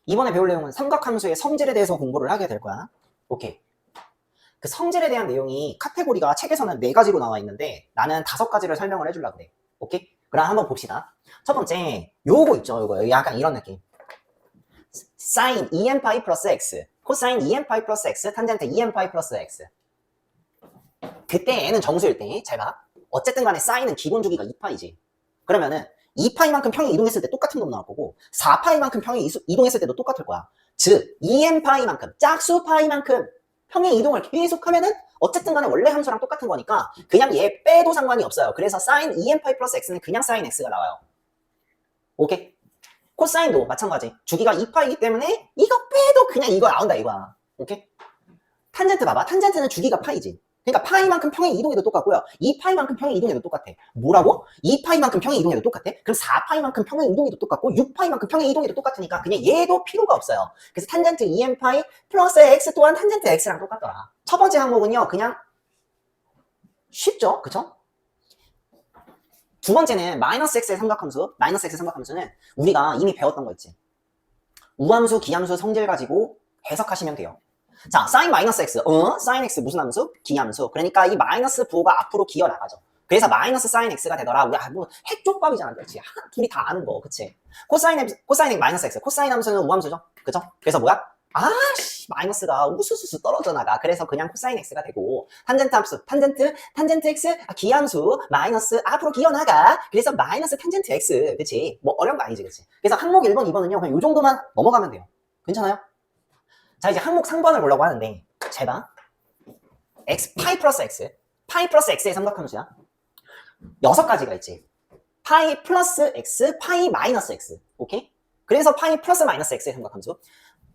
이번에 배울 내용은 삼각함수의 성질에 대해서 공부를 하게 될 거야. 오케이. 그 성질에 대한 내용이 카테고리가 책에서는 4가지로 나와 있는데 나는 5가지를 설명을 해주려고 그래. 오케이? 그럼 한번 봅시다. 첫 번째, 요거 있죠, 요거. 약간 이런 느낌. sin 2n파이 플러스 x, 코사인 2n파이 플러스 x, 탄젠트 2n파이 플러스 x. 그때 n은 정수일 때, 잘 봐. 어쨌든 간에 사인은 기본 주기가 2파이지. 그러면은 2파이만큼 평이 이동했을 때 똑같은 놈 나올 거고 4파이만큼 평이 이동했을 때도 똑같을 거야. 즉 2n파이만큼 짝수파이만큼 평의 이동을 계속하면은 어쨌든 간에 원래 함수랑 똑같은 거니까 그냥 얘 빼도 상관이 없어요. 그래서 sin 2n파이 플러스 x는 그냥 sin x가 나와요. 오케이? 코사인도 마찬가지. 주기가 2파이기 때문에 이거 빼도 그냥 이거 나온다 이거야. 오케이? 탄젠트 봐봐. 탄젠트는 주기가 파이지. 그러니까 파이만큼 평의 이동에도 똑같고요. 2파이만큼 평의 이동에도 똑같아. 뭐라고? 2파이만큼 평의 이동에도 똑같아? 그럼 4파이만큼 평의 이동에도 똑같고 6파이만큼 평의 이동에도 똑같으니까 그냥 얘도 필요가 없어요. 그래서 탄젠트 2n파이 플러스 x 또한 탄젠트 x랑 똑같더라. 첫 번째 항목은요. 그냥 쉽죠? 그쵸? 두 번째는 마이너스 x의 삼각함수. 마이너스 x의 삼각함수는 우리가 이미 배웠던 거 있지. 우함수, 기함수 성질 가지고 해석하시면 돼요. 자, sin 마이너스 x, sin x 무슨 함수? 기함수. 그러니까 이 마이너스 부호가 앞으로 기어 나가죠. 그래서 마이너스 sin x가 되더라. 우리 뭐 핵족밥이잖아, 그렇지? 둘이 다 아는 거, 그치? 코사인 x 마이너스 x, 코사인 함수는 우함수죠, 그죠? 그래서 뭐야? 아씨, 마이너스가 우수수수 떨어져 나가. 그래서 그냥 코사인 x가 되고 탄젠트 함수, 탄젠트 x, 기함수 마이너스 앞으로 기어 나가. 그래서 마이너스 탄젠트 x, 그치? 뭐 어려운 거 아니지, 그치? 그래서 항목 1번, 2번은요, 그냥 요 정도만 넘어가면 돼요. 괜찮아요? 자, 이제 항목 3번을 보려고 하는데 잘 봐. x, 파이 플러스 x의 삼각함수야. 6가지가 있지. 파이 플러스 x, 파이 마이너스 x. 오케이? 그래서 파이 플러스 마이너스 x의 삼각함수.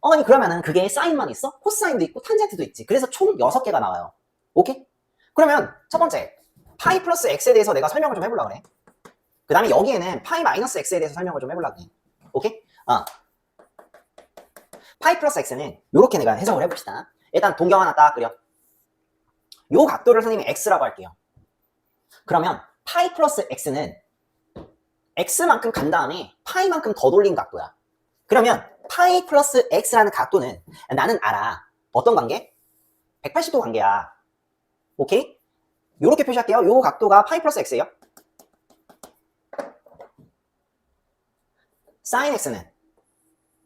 아니 그러면은 그게 사인만 있어? 코사인도 있고 탄젠트도 있지. 그래서 총 6개가 나와요. 오케이? 그러면 첫 번째 파이 플러스 x에 대해서 내가 설명을 좀 해보려고 그래. 그 다음에 여기에는 파이 마이너스 x에 대해서 설명을 좀 해보려고 해. 오케이? 파이 플러스 x는 이렇게 내가 해석을 해봅시다. 일단 동경 하나 딱 그려. 요 각도를 선생님이 x라고 할게요. 그러면 파이 플러스 x는 x만큼 간 다음에 파이만큼 더 돌린 각도야. 그러면 파이 플러스 x라는 각도는 나는 알아. 어떤 관계? 180도 관계야. 오케이? 요렇게 표시할게요. 요 각도가 파이 플러스 x예요. sin x는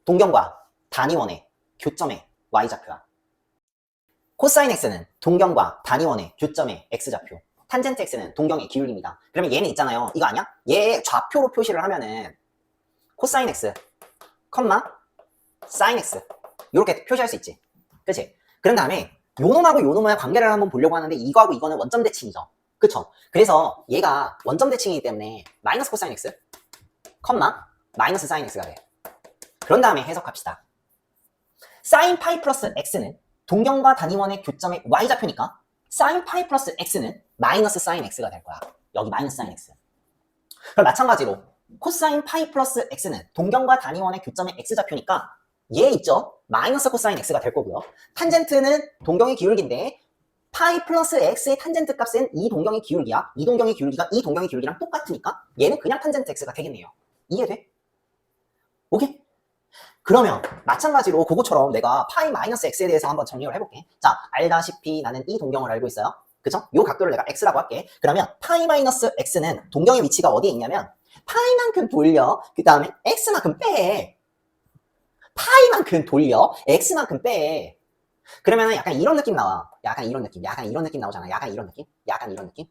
동경과 단위원의 교점의 y좌표야. 코사인 x는 동경과 단위원의 교점의 x좌표. 탄젠트 x는 동경의 기울기입니다. 그러면 얘는 있잖아요. 이거 아니야? 얘 좌표로 표시를 하면은 코사인 x, 컴마, 사인 x 이렇게 표시할 수 있지. 그치? 그런 다음에 요놈하고 요놈의 관계를 한번 보려고 하는데 이거하고 이거는 원점 대칭이죠. 그쵸? 그래서 얘가 원점 대칭이기 때문에 마이너스 코사인 x, 컴마, 마이너스 사인 x가 돼. 그런 다음에 해석합시다. sin 파이 플러스 x는 동경과 단위원의 교점의 y좌표니까 sin 파이 플러스 x는 마이너스 sin x가 될 거야. 여기 마이너스 sin x. 그럼 마찬가지로 코사인 파이 플러스 x는 동경과 단위원의 교점의 x좌표니까 얘 있죠? 마이너스 코사인 x가 될 거고요. 탄젠트는 동경의 기울기인데 파이 플러스 x의 탄젠트 값은 이 동경의 기울기야. 이 동경의 기울기가 이 동경의 기울기랑 똑같으니까 얘는 그냥 탄젠트 x가 되겠네요. 이해돼? 오케이? 그러면 마찬가지로 그거처럼 내가 파이 마이너스 x에 대해서 한번 정리를 해볼게. 자, 알다시피 나는 이 동경을 알고 있어요. 그쵸? 요 각도를 내가 x라고 할게. 그러면 파이 마이너스 x는 동경의 위치가 어디에 있냐면 파이만큼 돌려. 그 다음에 x만큼 빼. 파이만큼 돌려. x만큼 빼. 그러면 약간 이런 느낌 나와. 약간 이런 느낌 나오잖아. 약간 이런 느낌. 약간 이런 느낌.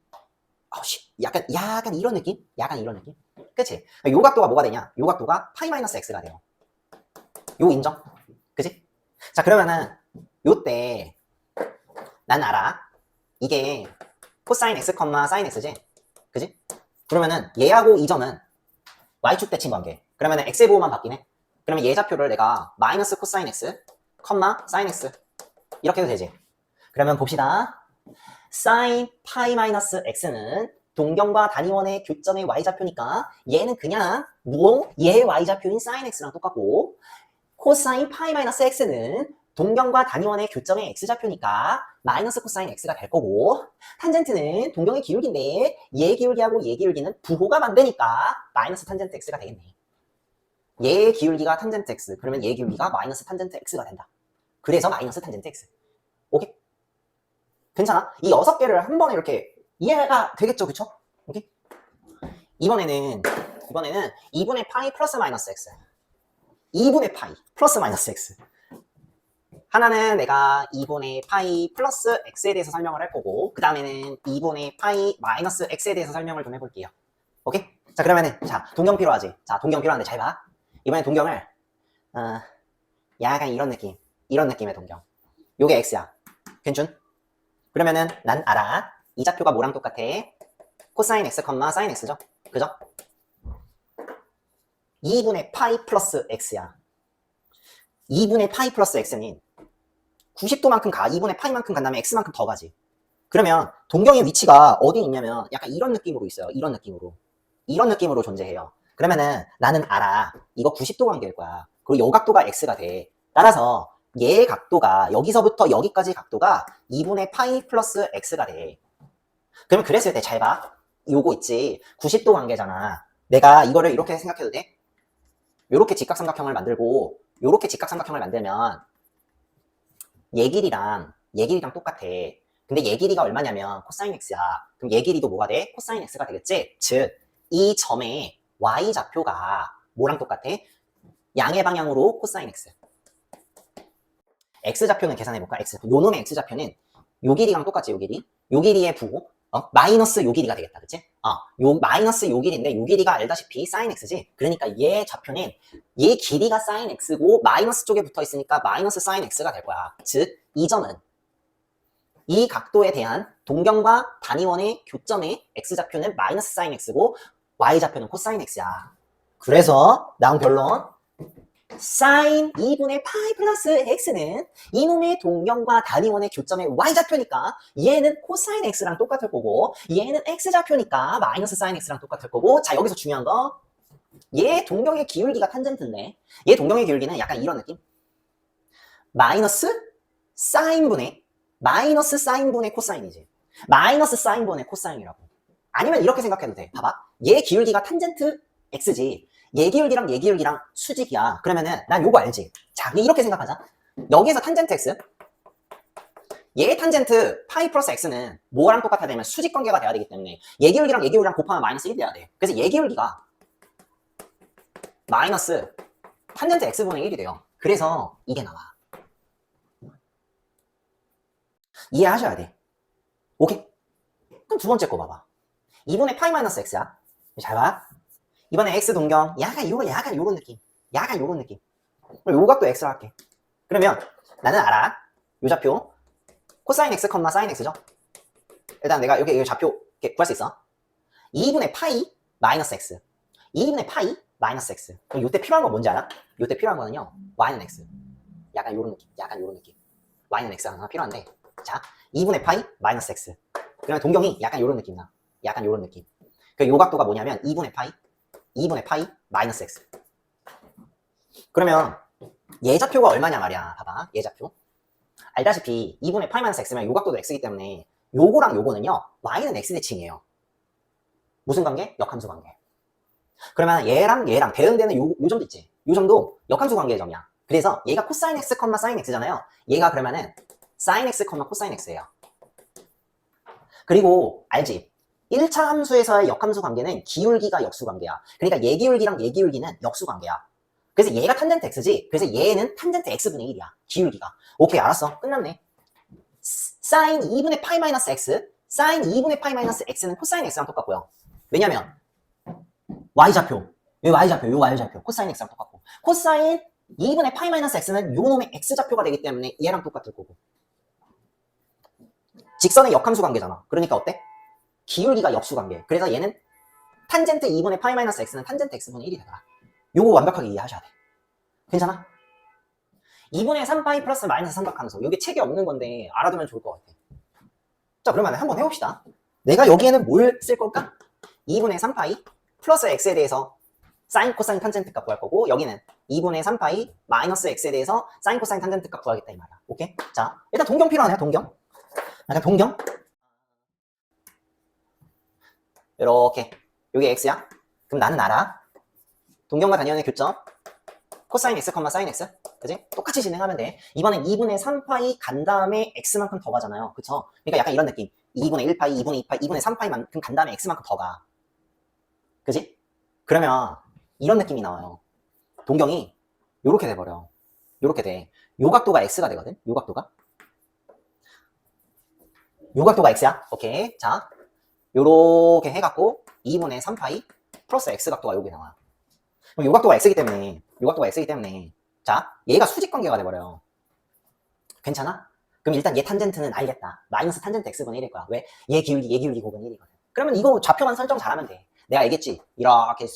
그치? 요 각도가 뭐가 되냐? 요 각도가 파이 마이너스 x가 돼요. 요 인정? 그치? 자, 그러면은 요때 난 알아. 이게 코사인 x, 사인 x지? 그치? 그러면은 얘하고 이 점은 y축 대칭 관계. 그러면은 x의 보호만 바뀌네. 그러면 얘 좌표를 내가 마이너스 코사인 x, 사인 x 이렇게 해도 되지. 그러면 봅시다. sin 파이 마이너스 x는 동경과 단위원의 교점의 y좌표니까 얘는 그냥 얘의 y좌표인 sin x랑 똑같고 코사인 파이 마이너스 x는 동경과 단위원의 교점의 x좌표니까 마이너스 코사인 x가 될 거고 탄젠트는 동경의 기울기인데 얘 기울기하고 얘 기울기는 부호가 반대니까 마이너스 탄젠트 x가 되겠네. 얘의 기울기가 탄젠트 x. 그러면 얘의 기울기가 마이너스 탄젠트 x가 된다. 그래서 마이너스 탄젠트 x. 오케이? 괜찮아? 이 6개를 한 번에 이렇게 이해가 되겠죠? 그쵸? 오케이? 이번에는 2분의 파이 플러스 마이너스 x. 2분의 파이 플러스 마이너스 x. 하나는 내가 2분의 파이 플러스 x에 대해서 설명을 할 거고, 그 다음에는 2분의 파이 마이너스 x에 대해서 설명을 좀 해볼게요. 오케이? 자, 그러면은, 자, 동경 필요하지? 자, 동경 필요한데 잘 봐. 이번엔 동경을, 약간 이런 느낌의 동경. 요게 x야. 괜춘? 그러면은, 난 알아. 이 좌표가 뭐랑 똑같아? 코사인 x, 사인 x죠? 그죠? 2분의 파이 플러스 x야. 2분의 파이 플러스 x는 90도만큼 가. 2분의 파이만큼 간 다음에 x만큼 더 가지. 그러면 동경의 위치가 어디 있냐면 약간 이런 느낌으로 있어요. 이런 느낌으로 존재해요. 그러면은 나는 알아. 이거 90도 관계일 거야. 그리고 요 각도가 x가 돼. 따라서 얘의 각도가 여기서부터 여기까지 각도가 2분의 파이 플러스 x가 돼. 그러면 그랬을 때 잘 봐. 요거 있지. 90도 관계잖아. 내가 이거를 이렇게 생각해도 돼? 요렇게 직각삼각형을 만들고 요렇게 직각삼각형을 만들면 얘 길이랑 똑같아. 근데 얘 길이가 얼마냐면 코사인 x야. 그럼 얘 길이도 뭐가 돼? 코사인 x가 되겠지? 즉, 이 점의 y좌표가 뭐랑 똑같아? 양의 방향으로 코사인 x. x좌표는 계산해볼까? x. 요 놈의 x좌표는 요 길이랑 똑같지, 요 길이? 요 길이의 부호, 마이너스 요 길이가 되겠다, 그치? 요 마이너스 요 길인데 요 길이가 알다시피 사인 x지? 그러니까 얘 좌표는 얘 길이가 사인 x고 마이너스 쪽에 붙어 있으니까 마이너스 사인 x가 될 거야. 즉, 이 점은 이 각도에 대한 동경과 단위원의 교점의 x좌표는 마이너스 사인 x고 y좌표는 코사인 x야. 그래서 나온 결론 사인 2분의 파이 플러스 x는 이놈의 동경과 단위원의 교점의 y좌표니까 얘는 코사인 x랑 똑같을 거고 얘는 x좌표니까 마이너스 사인 x랑 똑같을 거고 자 여기서 중요한 거 얘 동경의 기울기가 탄젠트인데 얘 동경의 기울기는 약간 이런 느낌 마이너스 사인분의 코사인이지 마이너스 사인분의 코사인이라고 아니면 이렇게 생각해도 돼 봐봐 얘 기울기가 탄젠트 x지 얘 기울기랑 수직이야. 그러면은 난 요거 알지? 자, 이렇게 생각하자. 여기에서 탄젠트 x 얘 탄젠트 파이 플러스 x는 뭐랑 똑같아야 되면 수직 관계가 돼야 되기 때문에 얘 기울기랑 곱하면 마이너스 1 돼야 돼. 그래서 얘 기울기가 마이너스 탄젠트 x분의 1이 돼요. 그래서 이게 나와. 이해하셔야 돼. 오케이? 그럼 두 번째 거 봐봐. 2분의 파이 마이너스 x야. 잘 봐. 이번에 x 동경 약간 요런 느낌 요 각도 x로 할게. 그러면 나는 알아 요 좌표 코사인 x, 사인 x죠. 일단 내가 여기 좌표 이렇게 구할 수 있어. 2분의 파이 마이너스 x 2분의 파이 마이너스 x 그럼 요때 필요한 건 뭔지 알아? 요때 필요한 거는요 y는 x 약간 요런 느낌 y는 x가 하나 필요한데 자 2분의 파이 마이너스 x 그러면 동경이 약간 요런 느낌 그 요 각도가 뭐냐면 2분의 파이 마이너스 x 그러면 얘 좌표가 얼마냐 말이야 봐봐 얘 좌표 알다시피 2분의 파이 마이너스 x면 요 각도도 x이기 때문에 요거랑 요거는요 y는 x 대칭이에요 무슨 관계? 역함수 관계 그러면 얘랑 대응되는 요 점도 있지 요 점도 역함수 관계의 점이야 그래서 얘가 코사인 x, 사인 x잖아요 얘가 그러면은 사인 x, 코사인 x예요 그리고 알지? 1차 함수에서의 역함수 관계는 기울기가 역수 관계야. 그러니까 얘 기울기는 역수 관계야. 그래서 얘가 탄젠트 x지. 그래서 얘는 탄젠트 x분의 1이야. 기울기가. 오케이, 알았어. 끝났네. 사인 2분의 파이 마이너스 x, 사인 2분의 파이 마이너스 x는 코사인 x랑 똑같고요. 왜냐면 y좌표, 요 y좌표, 코사인 x랑 똑같고 코사인 2분의 파이 마이너스 x는 요 놈의 x좌표가 되기 때문에 얘랑 똑같을 거고 직선의 역함수 관계잖아. 그러니까 어때? 기울기가 역수관계. 그래서 얘는 탄젠트 2분의 파이 마이너스 x는 탄젠트 x분의 1이 되더라. 요거 완벽하게 이해하셔야 돼. 괜찮아? 2분의 3파이 플러스 마이너스 삼각함수. 요게 책에 없는 건데 알아두면 좋을 것 같아. 자, 그러면 한번 해봅시다. 내가 여기에는 뭘 쓸 걸까? 2분의 3파이 플러스 x에 대해서 사인, 코사인, 탄젠트 값 구할 거고 여기는 2분의 3파이 마이너스 x에 대해서 사인, 코사인, 탄젠트 값 구하겠다 이 말이야. 오케이? 자, 일단 동경 필요하네요. 동경. 이렇게 요게 x야? 그럼 나는 알아 동경과 단위원의 교점 코사인 x, 사인 x. 그지? 똑같이 진행하면 돼. 이번엔 2분의 3파이 간 다음에 x만큼 더 가잖아요. 그쵸? 그러니까 약간 이런 느낌. 2분의 1파이, 2분의 2파이, 2분의 3파이만큼 간 다음에 x만큼 더 가. 그지? 그러면 이런 느낌이 나와요. 동경이 요렇게 돼버려. 요렇게 돼. 요 각도가 x가 되거든? 요 각도가. 요 각도가 x야. 오케이. 자, 요렇게 해갖고 2분의 3파이 플러스 x 각도가 여기 나와. 그럼 요 각도가 x이기 때문에 자, 얘가 수직관계가 돼버려요. 괜찮아? 그럼 일단 얘 탄젠트는 알겠다. 마이너스 탄젠트 x분의 1일 거야. 왜? 얘 기울기 곱은 1이거든. 그러면 이거 좌표만 설정 잘하면 돼. 내가 알겠지? 이렇게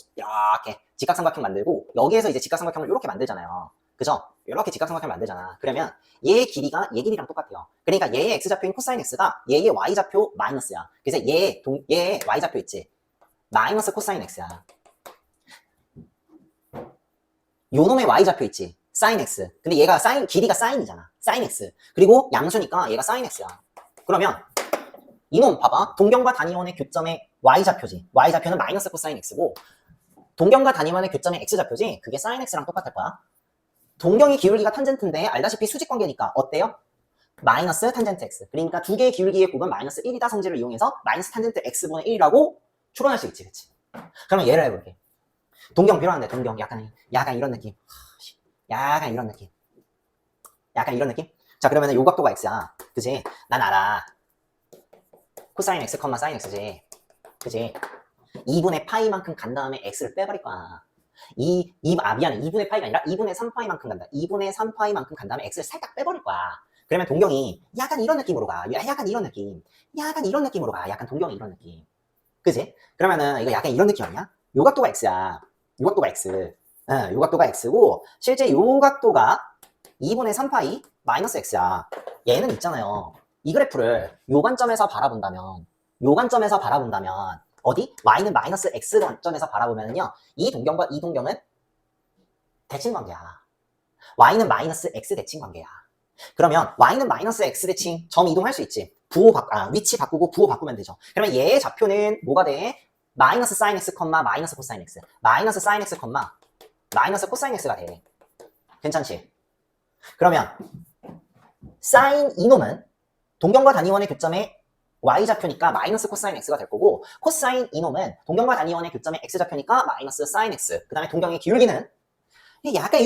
직각삼각형 만들고 여기에서 이제 직각삼각형을 이렇게 만들잖아요. 그죠? 이렇게 직각삼각형 만들잖아. 그러면 얘 길이가 얘 길이랑 똑같아요. 그러니까 얘의 x좌표인 코사인 x가 얘의 y좌표 마이너스야. 그래서 얘의 y좌표 있지? 마이너스 코사인 x야. 요놈의 y좌표 있지? 사인 x. 근데 얘가 길이가 사인이잖아. 사인 x. 그리고 양수니까 얘가 사인 x야. 그러면 이놈 봐봐. 동경과 단위원의 교점의 y좌표지. y좌표는 마이너스 코사인 x고 동경과 단위원의 교점의 x좌표지. 그게 사인 x랑 똑같을 거야. 동경의 기울기가 탄젠트인데 알다시피 수직관계니까 어때요? 마이너스 탄젠트 x. 그러니까 두 개의 기울기의 곱은 마이너스 1이다 성질을 이용해서 마이너스 탄젠트 x분의 1이라고 추론할 수 있지. 그치? 그러면 예를 해볼게. 동경 필요한데 동경 약간 이런 느낌. 약간 이런 느낌. 자, 그러면 요 각도가 x야. 그지? 난 알아. 코사인 x, 사인 x지. 그지? 2분의 파이만큼 간 다음에 x를 빼버릴 거야. 미안해. 2분의 파이가 아니라 2분의 3파이만큼 간다. 2분의 3파이만큼 간 다음에 x를 살짝 빼버릴 거야. 그러면 동경이 약간 이런 느낌으로 가. 약간 이런 느낌으로 가. 약간 동경이 이런 느낌. 그지? 그러면은 이거 약간 이런 느낌 아니야? 요 각도가 x야. 요 각도가 x. 요 각도가 x고 실제 요 각도가 2분의 3파이 마이너스 x야. 얘는 있잖아요. 이 그래프를 요 관점에서 바라본다면 어디? y는 마이너스 x 관점에서 바라보면요. 이 동경과 이 동경은 대칭관계야. y는 마이너스 x 대칭관계야. 그러면 y는 마이너스 x 대칭 점 이동할 수 있지. 위치 바꾸고 부호 바꾸면 되죠. 그러면 얘의 좌표는 뭐가 돼? 마이너스 사인 x, 마이너스 코사인 x. 마이너스 사인 x, 마이너스 코사인 x가 돼. 괜찮지? 그러면 사인 이놈은 동경과 단위원의 교점의 y좌표니까 마이너스 코사인 x가 될 거고 코사인 이놈은 동경과 단위원의 교점의 x좌표니까 마이너스 사인 x. 그 다음에 동경의 기울기는 약간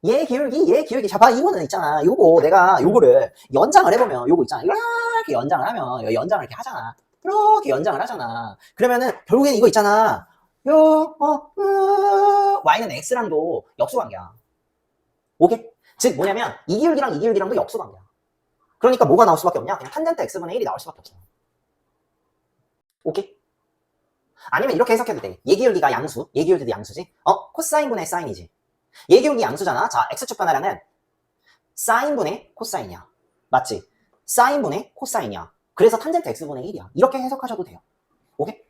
얘 기울기. 자, 봐, 이거는 있잖아. 요거 내가 요거를 연장을 해보면 요거 있잖아. 이렇게 연장을 하면 연장을 이렇게 하잖아. 이렇게 연장을 하잖아. 그러면은 결국엔 이거 있잖아. y는 x랑도 역수관계야. 오케이? 즉 뭐냐면 이 기울기랑도 역수관계야. 그러니까 뭐가 나올 수밖에 없냐? 그냥 탄젠트 x분의 1이 나올 수밖에 없어. 오케이? 아니면 이렇게 해석해도 돼. 얘 기울기가 양수, 얘 기울기도 양수지? 코사인분의 사인이지. 얘 기울기 양수잖아. 자, x축 변화량은 사인분의 코사인이야. 맞지? 사인분의 코사인이야. 그래서 탄젠트 x분의 1이야. 이렇게 해석하셔도 돼요. 오케이?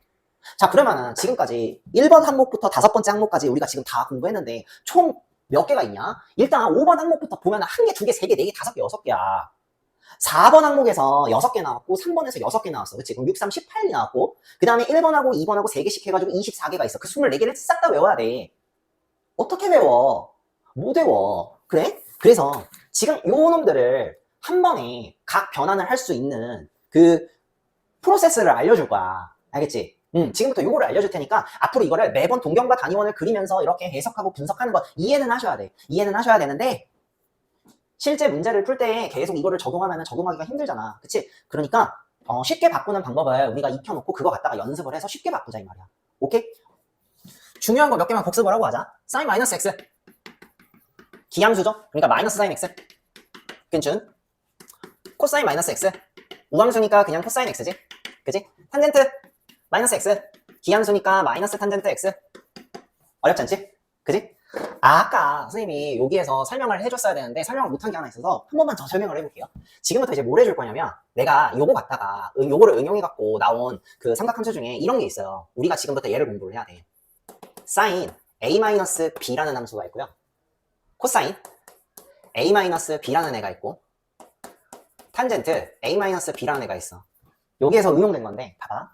자, 그러면은 지금까지 1번 항목부터 5번째 항목까지 우리가 지금 다 공부했는데 총 몇 개가 있냐? 일단 5번 항목부터 보면 1개, 2개, 3개, 4개, 5개, 6개야. 4번 항목에서 6개 나왔고 3번에서 6개 나왔어. 그치? 그럼 6, 3, 18이 나왔고 그 다음에 1번하고 2번하고 3개씩 해가지고 24개가 있어. 그 24개를 싹 다 외워야 돼. 어떻게 외워? 못 외워. 그래? 그래서 지금 요 놈들을 한 번에 각 변환을 할 수 있는 그 프로세스를 알려줄 거야. 알겠지? 지금부터 요거를 알려줄 테니까 앞으로 이거를 매번 동경과 단위원을 그리면서 이렇게 해석하고 분석하는 거 이해는 하셔야 돼. 이해는 하셔야 되는데 실제 문제를 풀 때 계속 이거를 적용하면 적용하기가 힘들잖아. 그치? 그러니까 쉽게 바꾸는 방법을 우리가 익혀놓고 그거 갖다가 연습을 해서 쉽게 바꾸자 이 말이야. 오케이? 중요한 거 몇 개만 복습을 하고 가자. 사인 마이너스 x 기함수죠? 그러니까 마이너스 사인 x 괜춘 코사인 마이너스 x 우함수니까 그냥 코사인 x지. 그치? 탄젠트 마이너스 x 기함수니까 마이너스 탄젠트 x 어렵지 않지? 그치? 아까 선생님이 여기에서 설명을 해줬어야 되는데 설명을 못한 게 하나 있어서 한 번만 더 설명을 해볼게요. 지금부터 이제 뭘 해줄 거냐면 내가 요거 갖다가 요거를 응용해갖고 나온 그 삼각함수 중에 이런 게 있어요. 우리가 지금부터 얘를 공부를 해야 돼. 사인 a-b라는 함수가 있고요. 코사인 a-b라는 애가 있고 탄젠트 a-b라는 애가 있어. 여기에서 응용된 건데 봐봐.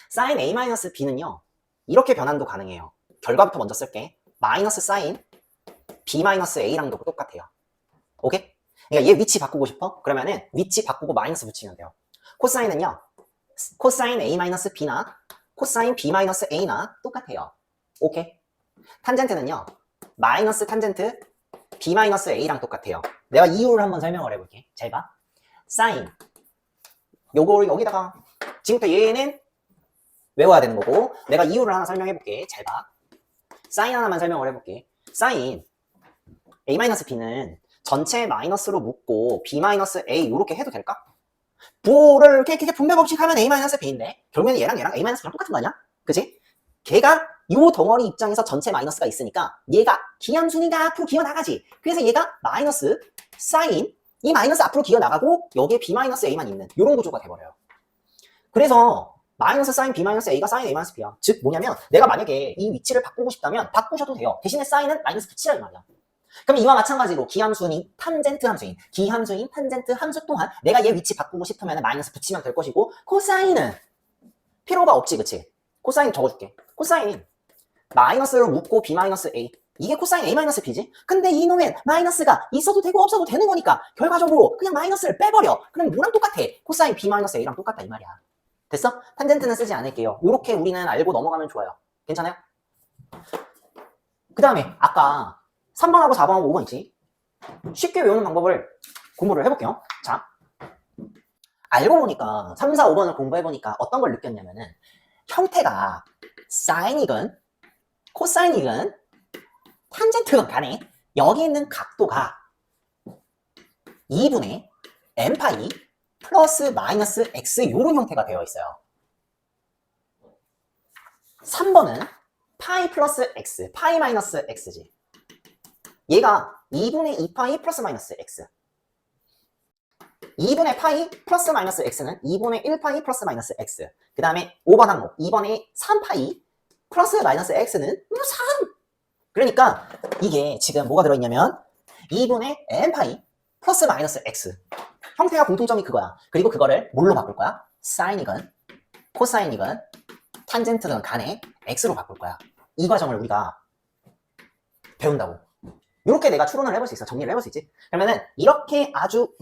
사인 a-b는요 이렇게 변환도 가능해요. 결과부터 먼저 쓸게. 마이너스 사인 b 마이너스 a랑도 똑같아요. 오케이? 그러니까 얘 위치 바꾸고 싶어? 그러면은 위치 바꾸고 마이너스 붙이면 돼요. 코사인은요, 코사인 a 마이너스 b나 코사인 b 마이너스 a나 똑같아요. 오케이? 탄젠트는요, 마이너스 탄젠트 b 마이너스 a랑 똑같아요. 내가 이유를 한번 설명을 해볼게. 잘 봐. 사인 요거를 여기다가 지금부터 얘는 외워야 되는 거고, 내가 이유를 하나 설명해볼게. 잘 봐. 사인 하나만 설명을 해볼게. 사인 a-b는 전체 마이너스로 묶고 b-a 이렇게 해도 될까? 부호를 이렇게 분배 법칙하면 a-b인데 결국에는 얘랑 a-b랑 똑같은 거 아니야? 그치? 걔가 요 덩어리 입장에서 전체 마이너스가 있으니까 얘가 기함수니까 앞으로 기어나가지. 그래서 얘가 마이너스 사인 이 마이너스 앞으로 기어나가고 여기에 b-a만 있는 이런 구조가 돼버려요. 그래서 마이너스 사인 b-a가 사인 a-b야. 즉 뭐냐면 내가 만약에 이 위치를 바꾸고 싶다면 바꾸셔도 돼요. 대신에 사인은 마이너스 붙이라 이 말이야. 그럼 이와 마찬가지로 기함수인 탄젠트 함수인 기함수인 탄젠트 함수 또한 내가 얘 위치 바꾸고 싶으면 마이너스 붙이면 될 것이고, 코사인은 필요가 없지. 그치? 코사인 적어줄게. 코사인 마이너스로 묶고 b-a 이게 코사인 a-b지? 근데 이놈엔 마이너스가 있어도 되고 없어도 되는 거니까 결과적으로 그냥 마이너스를 빼버려. 그럼 뭐랑 똑같아? 코사인 b-a랑 똑같다 이 말이야. 됐어? 탄젠트는 쓰지 않을게요. 요렇게 우리는 알고 넘어가면 좋아요. 괜찮아요? 그 다음에 아까 3번하고 4번하고 5번 있지? 쉽게 외우는 방법을 공부를 해볼게요. 자, 알고 보니까 3, 4, 5번을 공부해보니까 어떤 걸 느꼈냐면은 형태가 사인이건 코사인이건 탄젠트건 간에 여기 있는 각도가 2분의 n파이 플러스 마이너스 x 이런 형태가 되어 있어요. 3번은 파이 플러스 x, 파이 마이너스 x지. 얘가 2분의 2파이 플러스 마이너스 x. 2분의 파이 플러스 마이너스 x는 2분의 1파이 플러스 마이너스 x. 그 다음에 5번 항목 2번의 3파이 플러스 마이너스 x는 3. 그러니까 이게 지금 뭐가 들어있냐면 2분의 n파이 플러스 마이너스 x. 형태가 공통점이 그거야. 그리고 그거를 뭘로 바꿀 거야? 사인이건 코사인이건 탄젠트든 간에 x로 바꿀 거야. 이 과정을 우리가 배운다고. 이렇게 내가 추론을 해볼 수 있어. 정리를 해볼 수 있지. 그러면은 이렇게 아주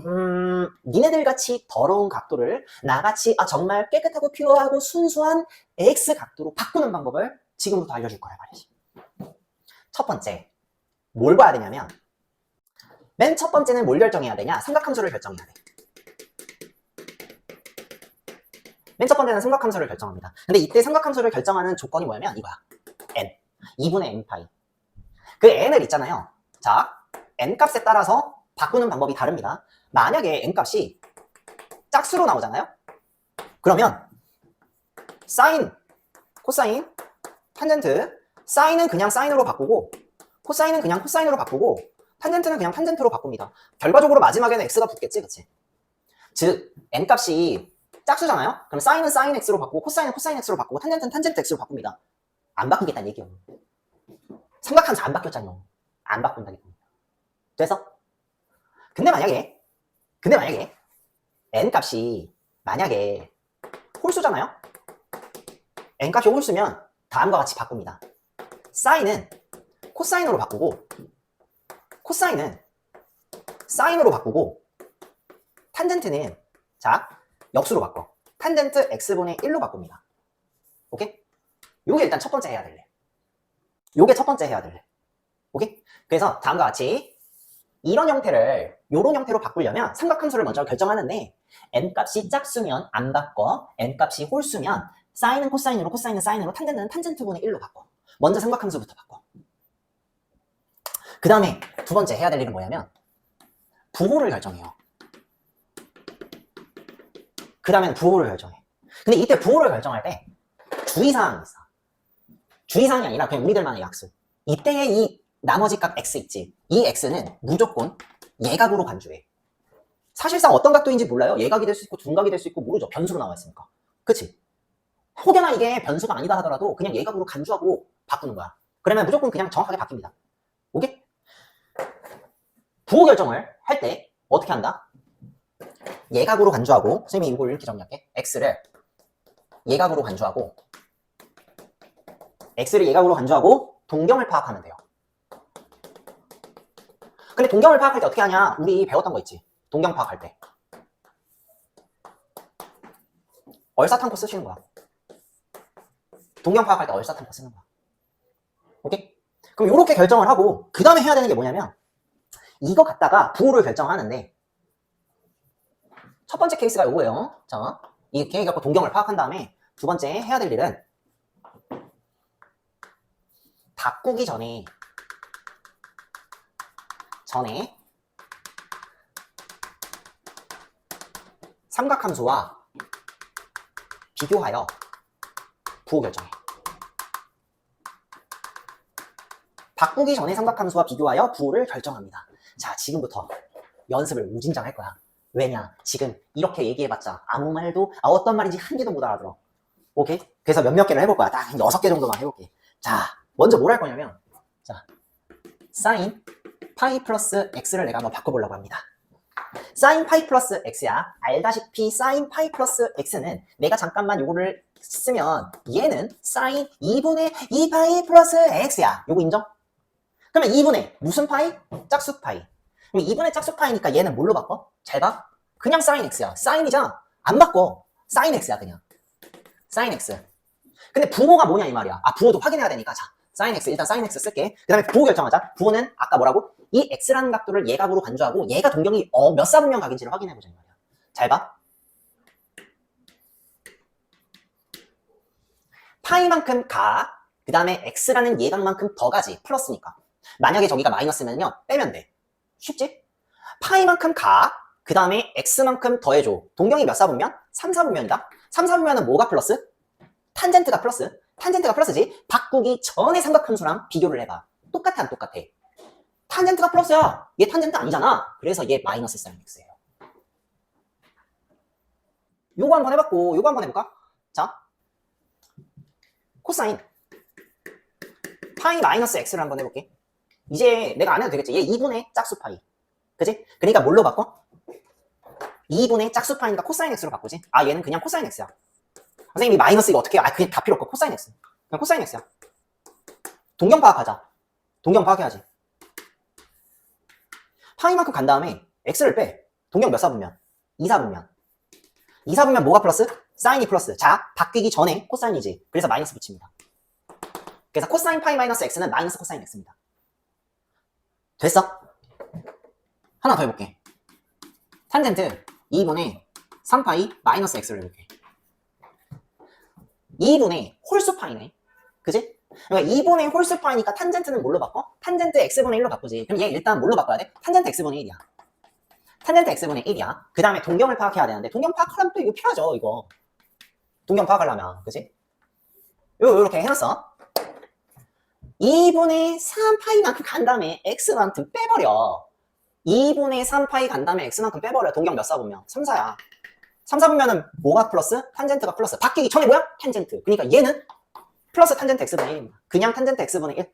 니네들 같이 더러운 각도를 나같이 정말 깨끗하고 퓨어하고 순수한 x 각도로 바꾸는 방법을 지금부터 알려줄 거란 말이지. 첫 번째, 뭘 봐야 되냐면 맨 첫 번째는 뭘 결정해야 되냐? 삼각함수를 결정해야 돼. 맨 첫 번째는 삼각함수를 결정합니다. 근데 이때 삼각함수를 결정하는 조건이 뭐냐면 이거야. n, 2분의 n파이. 그 n을 있잖아요. 자, n값에 따라서 바꾸는 방법이 다릅니다. 만약에 n값이 짝수로 나오잖아요. 그러면 사인, 코사인, 탄젠트, 사인은 그냥 사인으로 바꾸고 코사인은 그냥 코사인으로 바꾸고 탄젠트는 그냥 탄젠트로 바꿉니다. 결과적으로 마지막에는 x가 붙겠지, 그치? 즉 n값이 짝수잖아요. 그럼 사인은 사인 x로 바꾸고 코사인은 코사인 x로 바꾸고 탄젠트는 탄젠트 x로 바꿉니다. 안 바꾸겠다는 얘기예요. 삼각함수 안 바뀌었잖아요. 안 바꾼다니까. 돼서 근데 만약에 n값이 만약에 홀수잖아요. n값이 홀수면 다음과 같이 바꿉니다. 사인은 코사인으로 바꾸고 코사인은 사인으로 바꾸고 탄젠트는 자 역수로 바꿔. 탄젠트 x분의 1로 바꿉니다. 오케이? 요게 일단 첫 번째 해야 될래. 요게 첫 번째 해야 될래. 오케이? 그래서 다음과 같이 이런 형태를 요런 형태로 바꾸려면 삼각함수를 먼저 결정하는데 n값이 짝수면 안 바꿔. n값이 홀수면 사인은 코사인으로 코사인은 사인으로 탄젠트는 탄젠트분의 1로 바꿔. 먼저 삼각함수부터 바꿔. 그 다음에 두 번째 해야 될 일은 뭐냐면 부호를 결정해요. 그 다음에는 부호를 결정해. 근데 이때 부호를 결정할 때 주의사항이 있어. 주의사항이 아니라 그냥 우리들만의 약속. 이때의 이 나머지 값 x 있지. 이 x는 무조건 예각으로 간주해. 사실상 어떤 각도인지 몰라요. 예각이 될 수 있고 둔각이 될 수 있고 모르죠. 변수로 나와 있으니까. 그치? 혹여나 이게 변수가 아니다 하더라도 그냥 예각으로 간주하고 바꾸는 거야. 그러면 무조건 그냥 정확하게 바뀝니다. 오케이? 부호 결정을 할 때 어떻게 한다? 예각으로 간주하고, 선생님이 이걸 이렇게 정리할게. x를 예각으로 간주하고 x를 예각으로 간주하고 동경을 파악하면 돼요. 근데 동경을 파악할 때 어떻게 하냐? 우리 배웠던 거 있지? 동경 파악할 때 얼사탕포 쓰시는 거야. 동경 파악할 때 얼사탕포 쓰는 거야. 오케이? 그럼 이렇게 결정을 하고 그 다음에 해야 되는 게 뭐냐면 이거 갖다가 부호를 결정하는데 첫 번째 케이스가 이거예요. 자, 이렇게 해갖고 동경을 파악한 다음에 두 번째 해야 될 일은 바꾸기 전에 삼각함수와 비교하여 부호 결정해. 바꾸기 전에 삼각함수와 비교하여 부호를 결정합니다. 자, 지금부터 연습을 우진장 할 거야. 왜냐? 지금 이렇게 얘기해봤자 아무 말도 어떤 말인지 한 개도 못 알아들어. 오케이? 그래서 몇몇 개를 해볼 거야. 딱 6개 정도만 해볼게. 자, 먼저 뭘 할 거냐면 자, sin 파이 플러스 x를 내가 한번 바꿔보려고 합니다. sin 파이 플러스 x야. 알다시피 sin 파이 플러스 x는 내가 잠깐만 요거를 쓰면 얘는 sin 2분의 2파이 플러스 x야. 요거 인정? 그러면 2분의 무슨 파이? 짝수 파이. 그럼 2분의 짝수 파이니까 얘는 뭘로 바꿔? 잘 봐. 그냥 sin x야. sin이잖아. 안 바꿔. sin x야 그냥. sin x. 근데 부호가 뭐냐 이 말이야. 아, 부호도 확인해야 되니까. 자, sin x. 일단 sin x 쓸게. 그 다음에 부호 결정하자. 부호는 아까 뭐라고? 이 x라는 각도를 예각으로 간주하고 얘가 동경이 몇 사분면 각인지를 확인해보자 이 말이야. 잘 봐. 파이만큼 가. 그 다음에 x라는 예각만큼 더 가지. 플러스니까. 만약에 저기가 마이너스면요. 빼면 돼. 쉽지? 파이만큼 가. 그 다음에 x만큼 더해줘. 동경이 몇 사분면? 3, 4분면이다. 3, 4분면은 뭐가 플러스? 탄젠트가 플러스. 탄젠트가 플러스지. 바꾸기 전에 삼각함수랑 비교를 해봐. 똑같아 안 똑같아? 탄젠트가 플러스야. 얘 탄젠트 아니잖아. 그래서 얘 마이너스 sin x예요. 요거 한번 해봤고 요거 한번 해볼까? 자, 코사인 파이 마이너스 x를 한번 해볼게. 이제 내가 안 해도 되겠지. 얘 2분의 짝수 파이. 그지? 그러니까 뭘로 바꿔? 2분의 짝수 파이니까 코사인 x로 바꾸지. 아, 얘는 그냥 코사인 x야. 선생님이 마이너스 이거 어떻게 해요? 아, 그냥 다 필요 없고 코사인 x. 그냥 코사인 x야. 동경 파악하자. 동경 파악해야지. 파이만큼 간 다음에 x를 빼. 동경 몇 사분면? 2사분면. 2사분면 뭐가 플러스? 사인이 플러스. 자, 바뀌기 전에 코사인이지. 그래서 마이너스 붙입니다. 그래서 코사인 파이 마이너스 x는 마이너스 코사인 x입니다. 됐어? 하나 더 해볼게. 탄젠트 2분의 3파이 마이너스 x를 해볼게. 2분의 홀수 파이네. 그지? 그러니까 2분의 홀수 파이니까 탄젠트는 뭘로 바꿔? 탄젠트 x분의 1로 바꾸지. 그럼 얘 일단 뭘로 바꿔야 돼? 탄젠트 x분의 1이야. 탄젠트 x분의 1이야. 그 다음에 동경을 파악해야 되는데 동경 파악하려면 또 이거 필요하죠. 이거. 동경 파악하려면. 그지? 요렇게 해놨어. 2분의 3파이만큼 간 다음에 x만큼 빼버려. 2분의 3파이 간 다음에 x만큼 빼버려. 동경 몇 사분면? 3, 4야. 3, 4분면은 뭐가 플러스? 탄젠트가 플러스. 바뀌기 전에 뭐야? 탄젠트. 그러니까 얘는 플러스 탄젠트 x분의 1입니다. 그냥 탄젠트 x분의 1.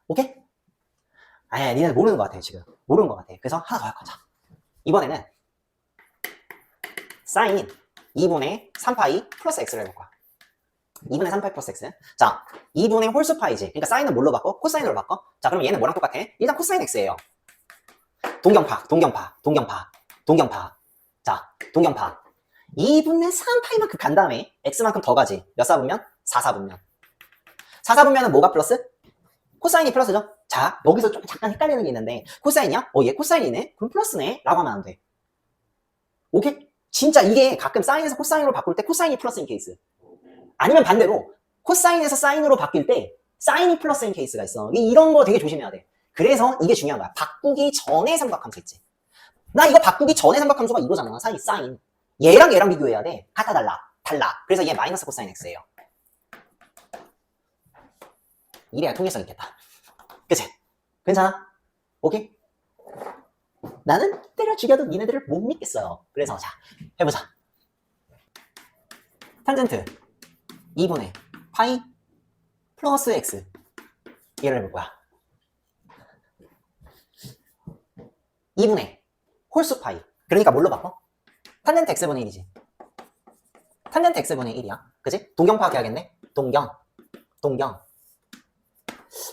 오케이? 아니야, 니네 모르는 것 같아, 지금. 모르는 것 같아. 그래서 하나 더 할 거자. 이번에는 사인 2분의 3파이 플러스 x를 해볼 거야. 2분의 3파이 플러스 x. 자, 2분의 홀수 파이지. 그러니까 사인은 뭘로 바꿔? 코사인으로 바꿔? 자, 그럼 얘는 뭐랑 똑같아? 일단 코사인 x예요. 동경파, 동경파, 동경파, 동경파. 자, 동경파. 2분의 3파이만큼 간 다음에 x만큼 더 가지. 몇 사분면? 4사분면. 4사분면은 뭐가 플러스? 코사인이 플러스죠? 자, 여기서 좀 잠깐 헷갈리는 게 있는데 코사인이야? 얘 코사인이네? 그럼 플러스네? 라고 하면 안 돼. 오케이? 진짜 이게 가끔 사인에서 코사인으로 바꿀 때 코사인이 플러스인 케이스. 아니면 반대로 코사인에서 사인으로 바뀔 때 사인이 플러스인 케이스가 있어. 이런 거 되게 조심해야 돼. 그래서 이게 중요한 거야. 바꾸기 전에 삼각함수 있지. 나 이거 바꾸기 전에 삼각함수가 이거잖아. 사인. 얘랑 얘랑 비교해야 돼. 같아 달라. 그래서 얘 마이너스 코사인 x예요. 이래야 통일성 있겠다. 그치? 괜찮아? 오케이? 나는 때려 죽여도 니네들을 못 믿겠어요. 그래서 자, 해보자. 탄젠트 2분의 파이 플러스 x 얘를 해볼 거야. 2분의 홀수 파이. 그러니까 뭘로 바꿔? 탄젠트 x분의 1이지. 탄젠트 x분의 1이야. 그치? 동경 파악해야겠네? 동경.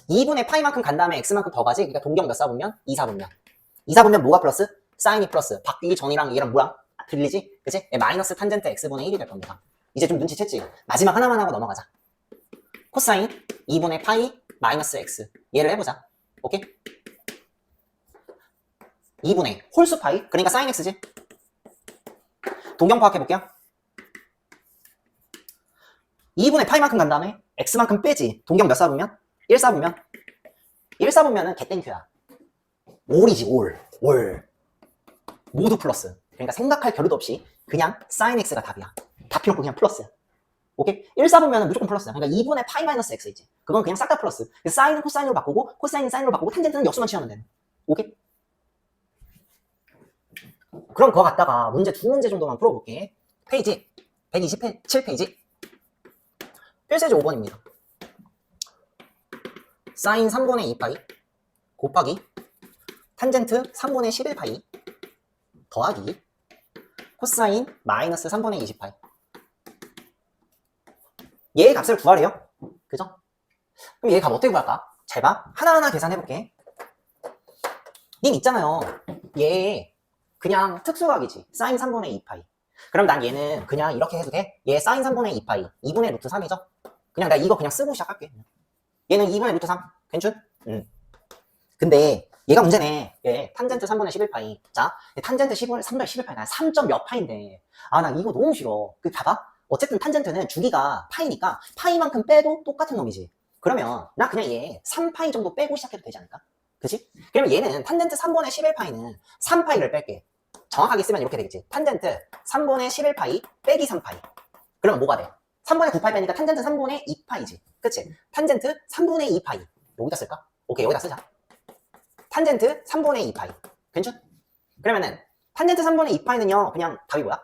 2분의 파이만큼 간 다음에 x만큼 더 가지. 그러니까 동경 몇 사분면? 2사분면. 2사분면 뭐가 플러스? 사인이 플러스. 바뀌기 전이랑 얘랑 뭐랑 들리지? 그치? 마이너스 탄젠트 x분의 1이 될 겁니다. 이제 좀 눈치챘지? 마지막 하나만 하고 넘어가자. 코사인 2분의 파이 마이너스 x. 얘를 해보자. 오케이? 2분의 홀수 파이. 그러니까 사인 x지. 동경 파악해볼게요. 2분의 파이만큼 간 다음에 x만큼 빼지. 동경 몇 사분면? 1사분면. 1사분면은 개땡큐야. 올이지 올. 모두 플러스. 그러니까 생각할 겨를도 없이 그냥 sin x가 답이야. 다 필요 없고 그냥 플러스야. 오케이? 1사분면은 무조건 플러스야. 그러니까 2분의 파이 마이너스 x 있지. 그건 그냥 싹 다 플러스. 사인은 코사인으로 바꾸고 코사인은 사인으로 바꾸고 탄젠트는 역수만 취하면 돼. 오케이? 그럼 그거 갖다가 문제 2문제 정도만 풀어볼게. 페이지 127페이지 1세제 5번입니다. 사인 3분의 2파이 곱하기 탄젠트 3분의 11파이 더하기 코사인 마이너스 3분의 20파이. 얘의 값을 구하래요. 그죠? 그럼 얘의 값 어떻게 구할까? 잘 봐. 하나하나 계산해볼게. 님 있잖아요. 얘 그냥 특수각이지. 사인 3분의 2파이. 그럼 난 얘는 그냥 이렇게 해도 돼? 얘 사인 3분의 2파이 2분의 루트 3이죠? 그냥 나 이거 그냥 쓰고 시작할게. 얘는 2분의 루트 3. 괜찮? 근데 얘가 문제네. 얘 탄젠트 3분의 11파이. 자, 탄젠트 3분의 11파이. 난 3. 몇 파인데. 아, 나 이거 너무 싫어. 그 봐봐. 어쨌든 탄젠트는 주기가 파이니까 파이만큼 빼도 똑같은 놈이지. 그러면 나 그냥 얘 3파이 정도 빼고 시작해도 되지 않을까? 그치? 그러면 얘는 탄젠트 3분의 11파이는 3파이를 뺄게. 정확하게 쓰면 이렇게 되겠지. 탄젠트 3분의 11파이 빼기 3파이. 그러면 뭐가 돼? 3분의 9파이 빼니까 탄젠트 3분의 2파이지. 그치? 탄젠트 3분의 2파이. 여기다 쓸까? 오케이, 여기다 쓰자. 탄젠트 3분의 2파이. 괜찮? 그러면은 탄젠트 3분의 2파이는요 그냥 답이 뭐야?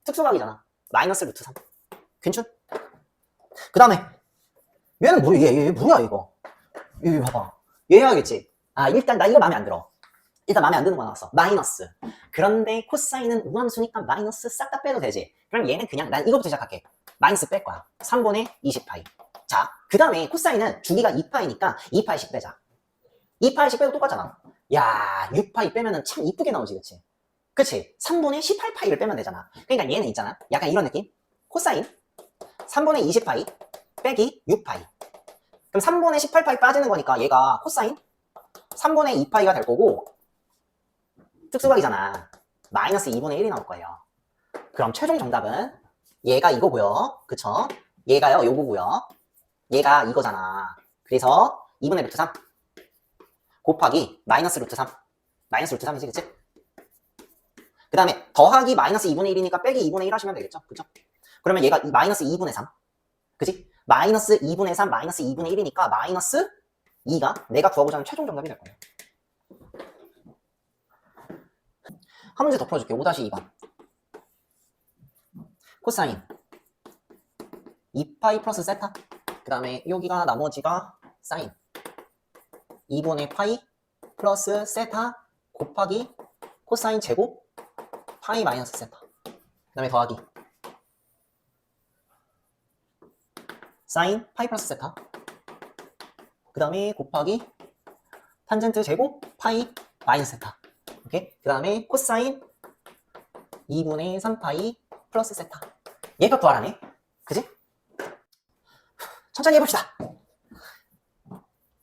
특수각이잖아. 마이너스 루트 3. 괜찮? 그 다음에 얘는 뭐야? 얘 뭐야 이거? 얘 봐봐. 얘 해야겠지. 아, 일단 나 이거 마음에 안 들어. 일단 마음에 안 드는 거 나왔어. 마이너스. 그런데 코사인은 우함수니까 마이너스 싹 다 빼도 되지. 그럼 얘는 그냥 난 이거부터 시작할게. 마이너스 뺄 거야. 3분의 20파이. 자, 그 다음에 코사인은 주기가 2파이니까 2파이씩 빼자. 2파이씩 빼도 똑같잖아. 야, 6파이 빼면은 참 이쁘게 나오지, 그치? 그치? 3분의 18파이를 빼면 되잖아. 그러니까 얘는 있잖아. 약간 이런 느낌? 코사인 3분의 20파이 빼기 6파이. 그럼 3분의 18파이 빠지는 거니까 얘가 코사인 3분의 2파이가 될 거고 특수각이잖아. 마이너스 2분의 1이 나올 거예요. 그럼 최종 정답은 얘가 이거고요. 그쵸? 얘가요, 요거고요. 얘가 이거잖아. 그래서 2분의 루트 3 곱하기 마이너스 루트 3. 마이너스 루트 3이지, 그치? 그 다음에 더하기 마이너스 2분의 1이니까 빼기 2분의 1 하시면 되겠죠? 그쵸? 그러면 얘가 마이너스 2분의 3. 그치? 마이너스 2분의 3, 마이너스 2분의 1이니까 마이너스 2가 내가 구하고자 하는 최종 정답이 될 거예요. 한 문제 더 풀어줄게요. 5-2번. 코사인 2파이 플러스 세타. 그 다음에 여기가 나머지가 사인 2분의 파이 플러스 세타 곱하기 코사인 제곱 파이 마이너스 세타. 그 다음에 더하기 사인 파이 플러스 세타. 그 다음에 곱하기 탄젠트 제곱 파이 마이너스 세타. 오케이? 그 다음에 코사인 2분의 3파이 플러스 세타. 얘가 구하라네. 그지? 천천히 해봅시다.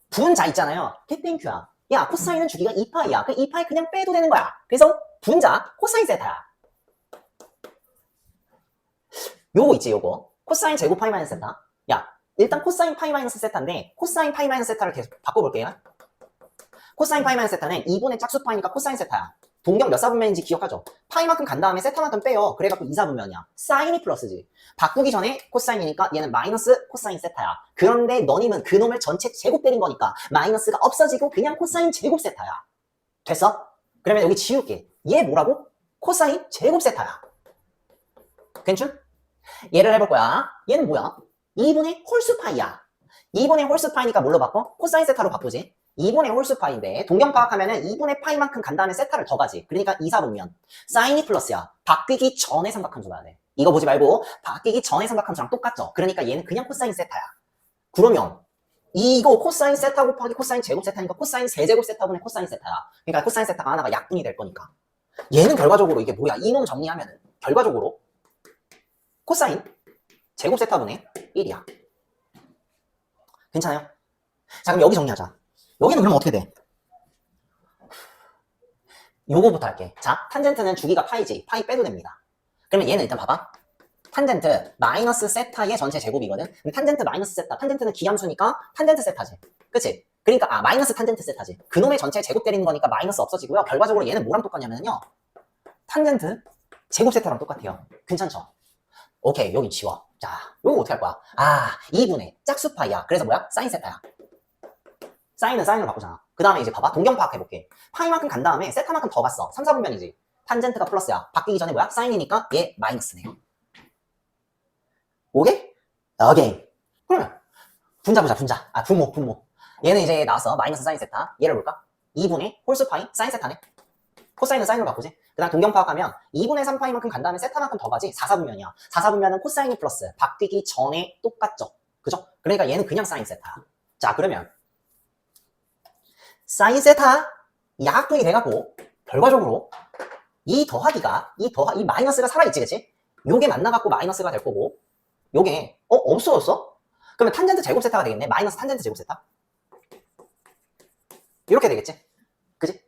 분자 있잖아요. 개땡큐야. 야, 코사인은 주기가 2파이야. 그 2파이 그냥 빼도 되는 거야. 그래서 분자 코사인 세타야. 요거 있지, 요거. 코사인 제곱 파이 마이너스 세타. 야, 일단 코사인 파이 마이너스 세타인데 코사인 파이 마이너스 세타를 계속 바꿔볼게요. 코사인 파이 마이너스 세타는 2분의 짝수 파이니까 코사인 세타야. 동경 몇 사분면인지 기억하죠? 파이만큼 간 다음에 세타만큼 빼요. 그래갖고 2사분면이야. 사인이 플러스지. 바꾸기 전에 코사인이니까 얘는 마이너스 코사인 세타야. 그런데 너님은 그놈을 전체 제곱 때린 거니까 마이너스가 없어지고 그냥 코사인 제곱 세타야. 됐어? 그러면 여기 지울게. 얘 뭐라고? 코사인 제곱 세타야. 괜찮? 얘를 해볼 거야. 얘는 뭐야? 2분의 홀수 파이야. 2분의 홀수 파이니까 뭘로 바꿔? 코사인 세타로 바꾸지. 2분의 홀수 파이인데 동경 파악하면은 2분의 파이만큼 간 다음에 세타를 더 가지. 그러니까 2사분면 사인이 플러스야. 바뀌기 전에 삼각함수 봐야 돼. 이거 보지 말고 바뀌기 전에 삼각함수랑 똑같죠. 그러니까 얘는 그냥 코사인 세타야. 그러면 이거 코사인 세타 곱하기 코사인 제곱 세타니까 코사인 세제곱 세타분의 코사인 세타야. 그러니까 코사인 세타가 하나가 약분이 될 거니까. 얘는 결과적으로 이게 뭐야? 이놈 정리하면은 결과적으로 코사인 제곱 세타분의 1이야. 괜찮아요? 자, 그럼 여기 정리하자. 여기는 그럼 어떻게 돼? 요거부터 할게. 자, 탄젠트는 주기가 파이지. 파이 빼도 됩니다. 그러면 얘는 일단 봐봐. 탄젠트 마이너스 세타의 전체 제곱이거든. 그럼 탄젠트 마이너스 세타. 탄젠트는 기함수니까 탄젠트 세타지. 그치? 그러니까 마이너스 탄젠트 세타지. 그놈의 전체 제곱 때리는 거니까 마이너스 없어지고요. 결과적으로 얘는 뭐랑 똑같냐면요. 탄젠트 제곱 세타랑 똑같아요. 괜찮죠? 오케이, 여기 지워. 자, 요거 어떻게 할 거야? 2분의 짝수 파이야. 그래서 뭐야? 사인 세타야. 사인은 사인으로 바꾸잖아. 그 다음에 이제 봐봐. 동경 파악해볼게. 파이만큼 간 다음에 세타만큼 더 갔어. 3, 4분면이지. 탄젠트가 플러스야. 바뀌기 전에 뭐야? 사인이니까 얘 마이너스네요. 오케이? 오케이. 그러면 분자 보자, 분자. 분모. 얘는 이제 나왔어. 마이너스 사인 세타. 얘를 볼까? 2분의 홀수 파이 사인 세타네. 코사인은 사인으로 바꾸지. 그 다음 동경 파악하면 2분의 3파이만큼 간 다음에 세타만큼 더 가지. 4, 4분면이야. 4, 4분면은 코사인이 플러스. 바뀌기 전에 똑같죠. 그죠? 그러니까 얘는 그냥 사인 세타야. 자, 그러면 사인 세타 약분이 돼갖고 결과적으로 이 더하기가 이 마이너스가 살아있지, 그치? 요게 만나갖고 마이너스가 될 거고 요게 없어졌어? 그러면 탄젠트 제곱 세타가 되겠네. 마이너스 탄젠트 제곱 세타 이렇게 되겠지? 그치?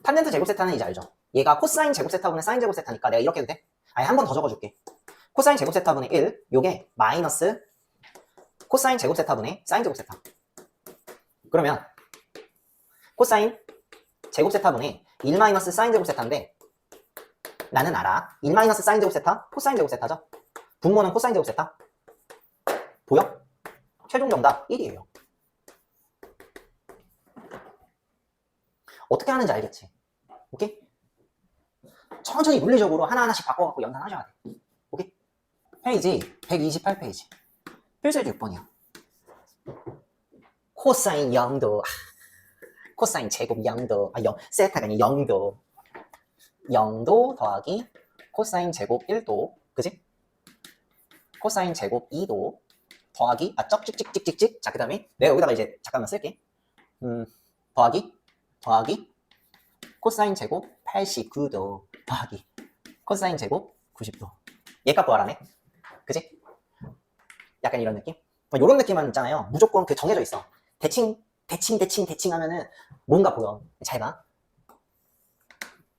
탄젠트 제곱 세타는 이제 알죠? 얘가 코사인 제곱 세타분의 사인 제곱 세타니까 내가 이렇게 해도 돼? 아니, 한 번 더 적어줄게. 코사인 제곱 세타분의 1 요게 마이너스 코사인 제곱 세타분의 사인 제곱 세타. 그러면 코사인 제곱 세타분의 1 마이너스 사인 제곱 세타인데 나는 알아. 1 마이너스 사인 제곱 세타 코사인 제곱 세타죠. 분모는 코사인 제곱 세타. 보여? 최종 정답 1이에요. 어떻게 하는지 알겠지? 오케이? 천천히 물리적으로 하나하나씩 바꿔갖고 연산하셔야 돼. 오케이? 페이지 128페이지. 필수제 6번이야. 코사인 0도 코사인 제곱 0도 세타가 아니 0도 0도 더하기 코사인 제곱 1도 그지? 코사인 제곱 2도 더하기 쩍찍찍찍찍찍. 자, 그 다음에 내가 여기다가 이제 잠깐만 쓸게. 더하기 코사인 제곱 89도 더하기 코사인 제곱 90도. 얘 값 구하라네. 그지? 약간 이런 느낌? 요런 느낌은 있잖아요. 무조건 그 정해져 있어. 대칭 하면은 뭔가 보여. 잘 봐.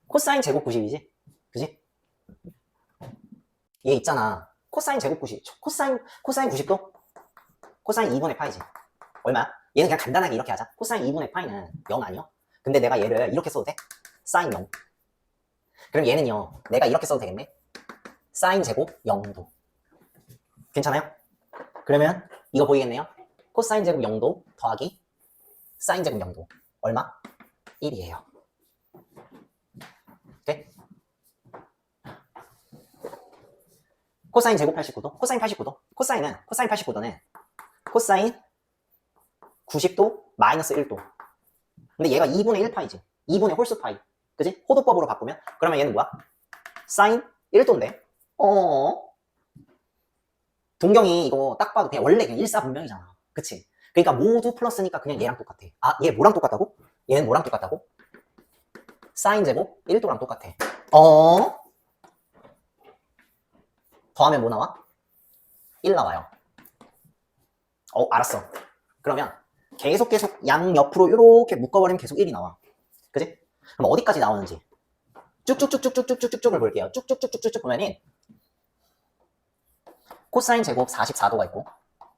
코사인 제곱 90이지? 그지? 얘 있잖아. 코사인 제곱 90. 코사인 90도? 코사인 2분의 파이지. 얼마야? 얘는 그냥 간단하게 이렇게 하자. 코사인 2분의 파이는 0 아니요? 근데 내가 얘를 이렇게 써도 돼? 사인 0. 그럼 얘는요, 내가 이렇게 써도 되겠네? 사인 제곱 0도. 괜찮아요? 그러면 이거 보이겠네요? 코사인 제곱 0도 더하기 사인 제곱 0도. 얼마? 1이에요. 오케이? 코사인 제곱 89도? 코사인 89도? 코사인 89도는 코사인 90도 마이너스 1도. 근데 얘가 2분의 1파이지. 2분의 홀수 파이. 그지? 호도법으로 바꾸면? 그러면 얘는 뭐야? 사인 1도인데? 동경이 이거 딱 봐도 그냥 원래 그냥 일사분명이잖아. 그치? 그러니까 모두 플러스니까 그냥 얘랑 똑같아. 얘 뭐랑 똑같다고? 얘는 뭐랑 똑같다고? 사인 제곱 1도랑 똑같아. 더하면 뭐 나와? 1 나와요. 알았어. 그러면 계속 양 옆으로 이렇게 묶어버리면 계속 1이 나와. 그지? 그럼 어디까지 나오는지 쭉쭉쭉쭉쭉쭉쭉쭉을 볼게요. 쭉쭉쭉쭉쭉 보면은 코사인 제곱 44도가 있고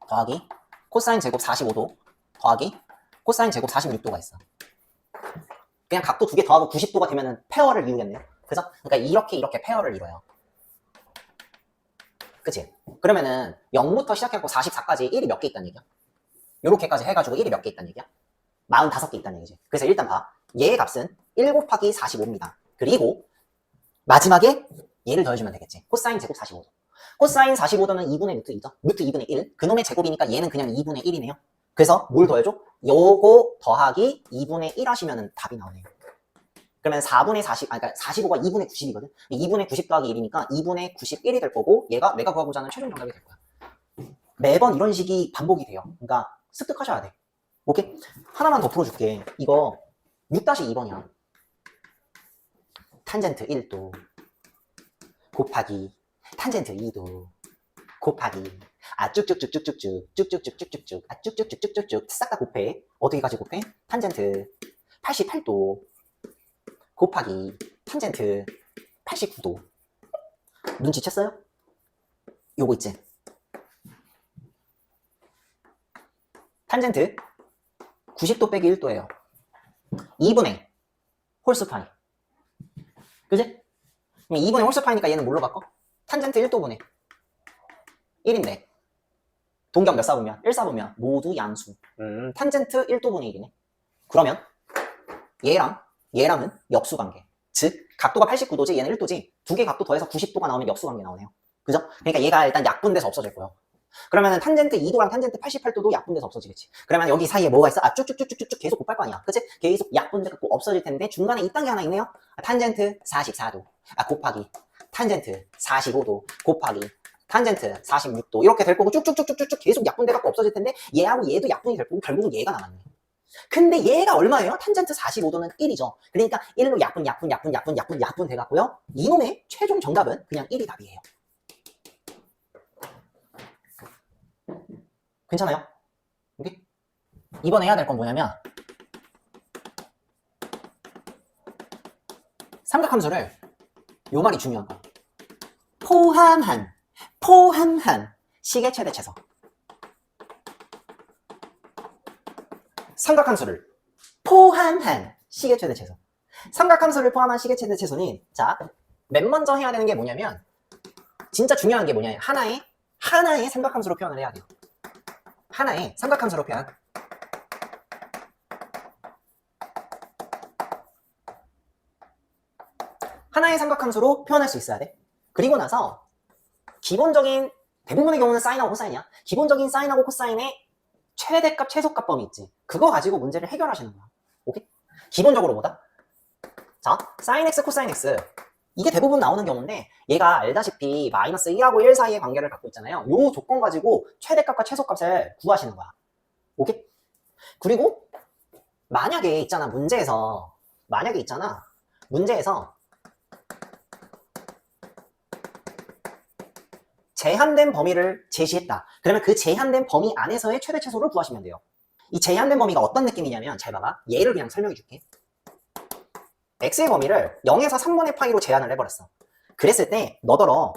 더하기 코사인 제곱 45도 더하기 코사인 제곱 46도가 있어. 그냥 각도 두 개 더하고 90도가 되면은 페어를 이루겠네요. 그죠? 그러니까 이렇게 페어를 이뤄요. 그치? 그러면은 0부터 시작해서 44까지 1이 몇 개 있다는 얘기야? 요렇게까지 해가지고 1이 몇 개 있다는 얘기야? 45개 있다는 얘기지. 그래서 일단 봐. 얘의 값은 1 곱하기 45입니다. 그리고 마지막에 얘를 더해주면 되겠지. 코사인 제곱 45도. 코사인 45도는 2분의 루트 2죠. 루트 2분의 1. 그놈의 제곱이니까 얘는 그냥 2분의 1이네요. 그래서 뭘 더해줘? 요거 더하기 2분의 1 하시면 답이 나오네요. 그러면 4분의 40, 그러니까 45가 2분의 90이거든? 2분의 90 더하기 1이니까 2분의 91이 될 거고 얘가 내가 구하고자 하는 최종 정답이 될 거야. 매번 이런 식이 반복이 돼요. 그러니까 습득하셔야 돼. 오케이? 하나만 더 풀어줄게. 이거 6-2번이야. 탄젠트 1도 곱하기 탄젠트 2도 곱하기 쭉쭉쭉쭉쭉쭉 싹 다 곱해. 어디까지 곱해? 탄젠트 88도 곱하기 탄젠트 89도. 눈치챘어요? 요거 있지? 탄젠트 90도 빼기 1도예요. 2분의 홀수파이. 그지? 그럼 2분의 홀수파이니까 얘는 뭘로 바꿔? 탄젠트 1도분의 1인데 동격 몇 사분면? 1사분면 모두 양수. 탄젠트 1도분의 1이네. 그러면 얘랑 얘랑은 역수관계. 즉 각도가 89도지 얘는 1도지 두 개 각도 더해서 90도가 나오면 역수관계 나오네요. 그죠? 그러니까 얘가 일단 약분돼서 없어질 거예요. 그러면은 탄젠트 2도랑 탄젠트 88도도 약분돼서 없어지겠지. 그러면 여기 사이에 뭐가 있어? 쭉쭉쭉쭉쭉 계속 곱할 거 아니야. 그치? 계속 약분돼갖고 없어질 텐데 중간에 이 단계 하나 있네요. 탄젠트 44도 곱하기 탄젠트 45도 곱하기 탄젠트 46도 이렇게 될 거고 쭉쭉쭉쭉쭉 계속 약분돼갖고 없어질 텐데 얘하고 얘도 약분이 될 거고 결국은 얘가 남았네. 근데 얘가 얼마예요? 탄젠트 45도는 1이죠. 그러니까 1로 약분 돼갖고요. 이놈의 최종 정답은 그냥 1이 답이에요. 괜찮아요? 오케이? 이번에 해야 될 건 뭐냐면 삼각함수를 요 말이 중요한 거. 포함한 식의 최대 최소. 삼각함수를 포함한 식의 최대 최소. 삼각함수를 포함한 식의 최대 최소는 자, 맨 먼저 해야 되는 게 뭐냐면 진짜 중요한 게 뭐냐면 하나의 삼각함수로 표현을 해야 돼요. 하나의 삼각함수로 표현. 하나의 삼각함수로 표현할 수 있어야 돼. 그리고 나서 기본적인 대부분의 경우는 사인하고 코사인이야. 기본적인 사인하고 코사인의 최대값, 최소값 범위 있지. 그거 가지고 문제를 해결하시는 거야. 오케이? 기본적으로 뭐다? 자, 사인 x, 코사인 x. 이게 대부분 나오는 경우인데 얘가 알다시피 마이너스 1하고 1 사이의 관계를 갖고 있잖아요. 요 조건 가지고 최대값과 최소값을 구하시는 거야. 오케이? 그리고 만약에 있잖아 문제에서 제한된 범위를 제시했다. 그러면 그 제한된 범위 안에서의 최대 최소를 구하시면 돼요. 이 제한된 범위가 어떤 느낌이냐면 잘 봐봐. 얘를 그냥 설명해 줄게. x의 범위를 0에서 3분의 파이로 제한을 해버렸어. 그랬을 때 너더러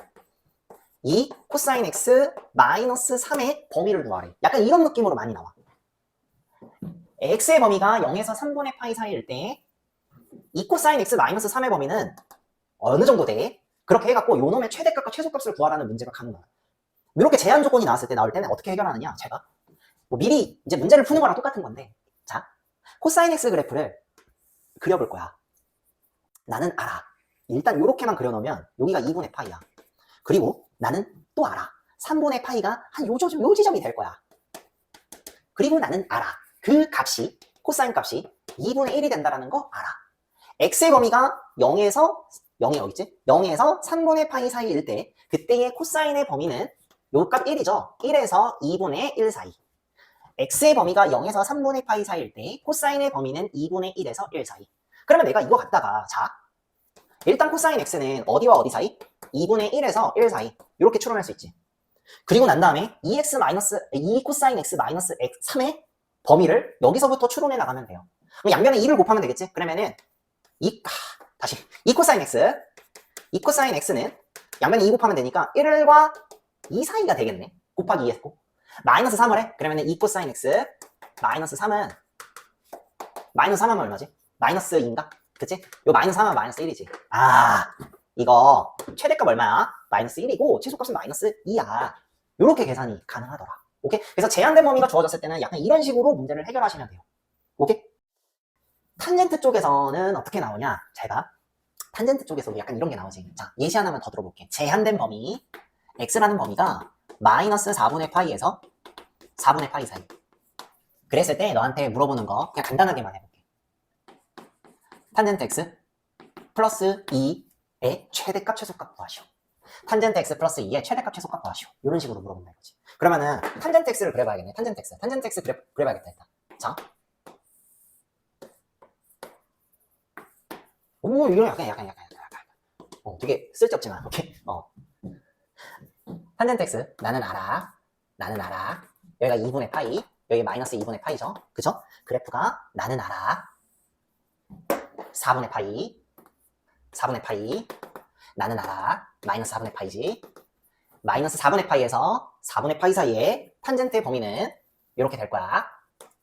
이 코사인 x 마이너스 3의 범위를 구하래. 약간 이런 느낌으로 많이 나와. x의 범위가 0에서 3분의 파이 사이일 때 이 코사인 x 마이너스 3의 범위는 어느 정도 돼? 그렇게 해갖고 요놈의 최대값과 최소값을 구하라는 문제가 가능하다. 이렇게 제한 조건이 나왔을 때 나올 때는 어떻게 해결하느냐? 제가 뭐 미리 이제 문제를 푸는 거랑 똑같은 건데, 자, 코사인 x 그래프를 그려볼 거야. 나는 알아. 일단 요렇게만 그려놓으면 여기가 2분의 파이야. 그리고 나는 또 알아. 3분의 파이가 한 요 지점이 될 거야. 그리고 나는 알아. 그 값이 코사인 값이 2분의 1이 된다는 거 알아. x의 범위가 0에서 0이 여기 있지? 0에서 3분의 파이 사이일 때 그때의 코사인의 범위는 요 값 1이죠? 1에서 2분의 1 사이. x의 범위가 0에서 3분의 파이 사이일 때 코사인의 범위는 2분의 1에서 1 사이. 그러면 내가 이거 갖다가 자, 일단 코사인 x는 어디와 어디 사이? 2분의 1에서 1 사이. 이렇게 추론할 수 있지. 그리고 난 다음에 2 코사인 x 마이너스 3의 범위를 여기서부터 추론해 나가면 돼요. 그럼 양변에 2를 곱하면 되겠지? 그러면은 2 코사인 x는 양변에 2 곱하면 되니까 1과 2 사이가 되겠네. 곱하기 2 했고 마이너스 3을 해. 그러면은 2 코사인 x 마이너스 3은 얼마지? 마이너스 2인가? 그치? 요 마이너스 3은 마이너스 1이지. 아, 이거 최대값 얼마야? 마이너스 1이고 최소값은 마이너스 2야. 요렇게 계산이 가능하더라. 오케이? 그래서 제한된 범위가 주어졌을 때는 약간 이런 식으로 문제를 해결하시면 돼요. 오케이? 탄젠트 쪽에서는 어떻게 나오냐? 잘 봐. 탄젠트 쪽에서도 약간 이런 게 나오지. 자, 예시 하나만 더 들어볼게. 제한된 범위, x라는 범위가 마이너스 4분의 파이에서 4분의 파이 사이. 그랬을 때 너한테 물어보는 거 그냥 간단하게만 해볼게. 탄젠트 x 플러스 2의 최대값, 최소값 구하시오. 탄젠트 x 플러스 2의 최대값 최소값 구하시오. 이런 식으로 물어본다 이거지. 그러면은 탄젠트 x를 그려봐야겠네. 탄젠트 x 그려봐야겠다 일단. 자, 오 이거 약간 되게 쓸데없지만 오케이. 탄젠트 x 나는 알아. 여기가 2분의 파이, 여기 마이너스 2분의 파이죠. 그죠? 그래프가 나는 알아. 4분의 파이, 나는 알아. 마이너스 4분의 파이지. 마이너스 4분의 파이에서 4분의 파이 사이에 탄젠트의 범위는 이렇게 될 거야.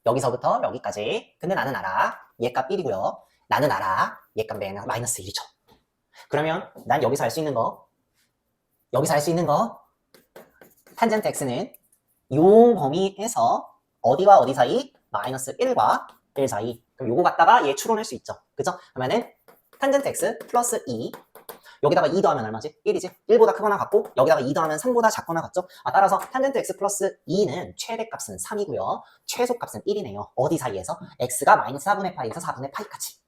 여기서부터 여기까지. 근데 나는 알아. 얘 값 1이고요. 나는 알아. 얘 값 마이너스 1이죠. 그러면 난 여기서 할 수 있는 거, 탄젠트 x는 요 범위에서 어디와 어디 사이? 마이너스 1과 1 사이. 그럼 요거 갖다가 얘 추론할 수 있죠. 그죠? 그러면은 탄젠트 x 플러스 2 여기다가 2 더하면 얼마지? 1이지? 1보다 크거나 같고 여기다가 2 더하면 3보다 작거나 같죠? 따라서 탄젠트 x 플러스 2는 최대값은 3이고요. 최소값은 1이네요. 어디 사이에서? x가 마이너스 4분의 파이에서 4분의 파이까지.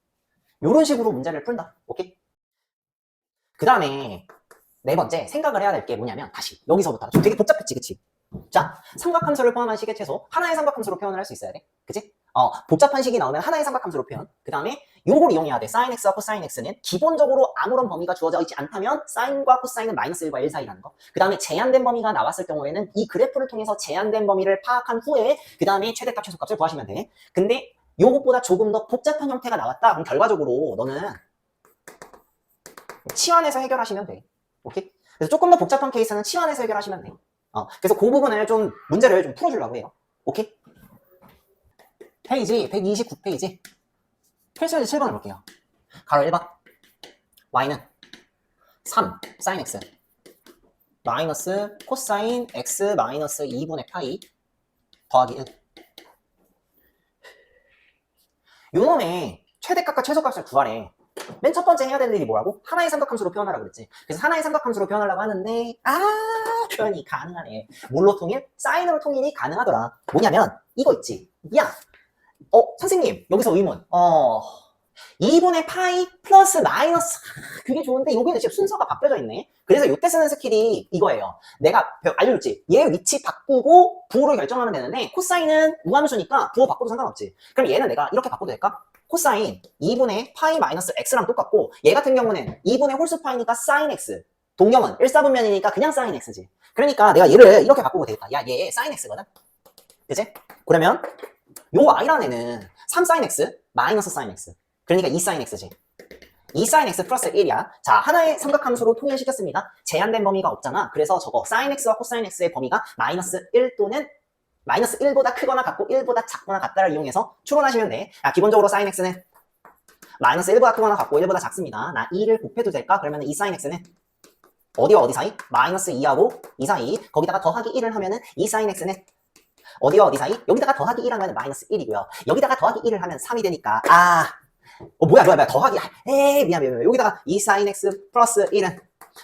요런 식으로 문제를 푼다. 오케이? 그 다음에 네 번째 생각을 해야 될 게 뭐냐면 다시 여기서부터 좀 되게 복잡했지 그치? 자, 삼각함수를 포함한 식의 최소 하나의 삼각함수로 표현을 할 수 있어야 돼 그치? 복잡한 식이 나오면 하나의 삼각함수로 표현. 그 다음에 요걸 이용해야 돼. sin x와 cos x는 기본적으로 아무런 범위가 주어져 있지 않다면 sin과 cos는 마이너스 1과 1 사이라는 거. 그 다음에 제한된 범위가 나왔을 경우에는 이 그래프를 통해서 제한된 범위를 파악한 후에 그 다음에 최대값 최소값을 구하시면 돼. 근데 요것보다 조금 더 복잡한 형태가 나왔다. 그럼 결과적으로 너는 치환해서 해결하시면 돼. 오케이? 그래서 조금 더 복잡한 케이스는 치환해서 해결하시면 돼. 그래서 그 부분을 좀 문제를 좀 풀어주려고 해요. 오케이? 페이지 129페이지 필수에서 7번을 볼게요. 가로 1번 y는 3 sin x 마이너스 코사인 x 마이너스 2분의 파이 더하기 1 요놈의 최대값과 최소값을 구하래. 맨 첫 번째 해야 되는 일이 뭐라고? 하나의 삼각함수로 표현하라고 그랬지. 그래서 하나의 삼각함수로 표현하려고 하는데 표현이 가능하네. 뭘로 통일? 사인으로 통일이 가능하더라. 뭐냐면 이거 있지. 야, 선생님 여기서 의문. 2분의 파이 플러스 마이너스 그게 좋은데 여기는 지금 순서가 바뀌어져 있네. 그래서 이때 쓰는 스킬이 이거예요. 내가 알려줬지. 얘 위치 바꾸고 부호를 결정하면 되는데 코사인은 무함수니까 부호 바꿔도 상관없지. 그럼 얘는 내가 이렇게 바꿔도 될까? 코사인 2분의 파이 마이너스 x랑 똑같고 얘 같은 경우는 2분의 홀수 파이니까 사인 x 동경은 1사분면이니까 그냥 사인 x지. 그러니까 내가 얘를 이렇게 바꾸고 되겠다. 야, 얘 사인 x거든. 그치? 그러면 요 y라는 애는 3sin x 마이너스 sin x 그러니까 2sin x지. 2sin x 플러스 1이야. 자, 하나의 삼각함수로 통일시켰습니다. 제한된 범위가 없잖아. 그래서 저거 sin x와 cos x의 범위가 마이너스 1 또는 마이너스 1보다 크거나 같고 1보다 작거나 같다를 이용해서 추론하시면 돼. 기본적으로 sin x는 마이너스 1보다 크거나 같고 1보다 작습니다. 나 2를 곱해도 될까? 그러면 2sin x는 어디와 어디 사이? 마이너스 2하고 2 사이. 거기다가 더하기 1을 하면은 2sin x는 어디와 어디 사이? 여기다가 더하기 1 하면 마이너스 1이고요. 여기다가 더하기 1을 하면 3이 되니까 뭐야 더하기 미안 여기다가 2sin x 플러스 1은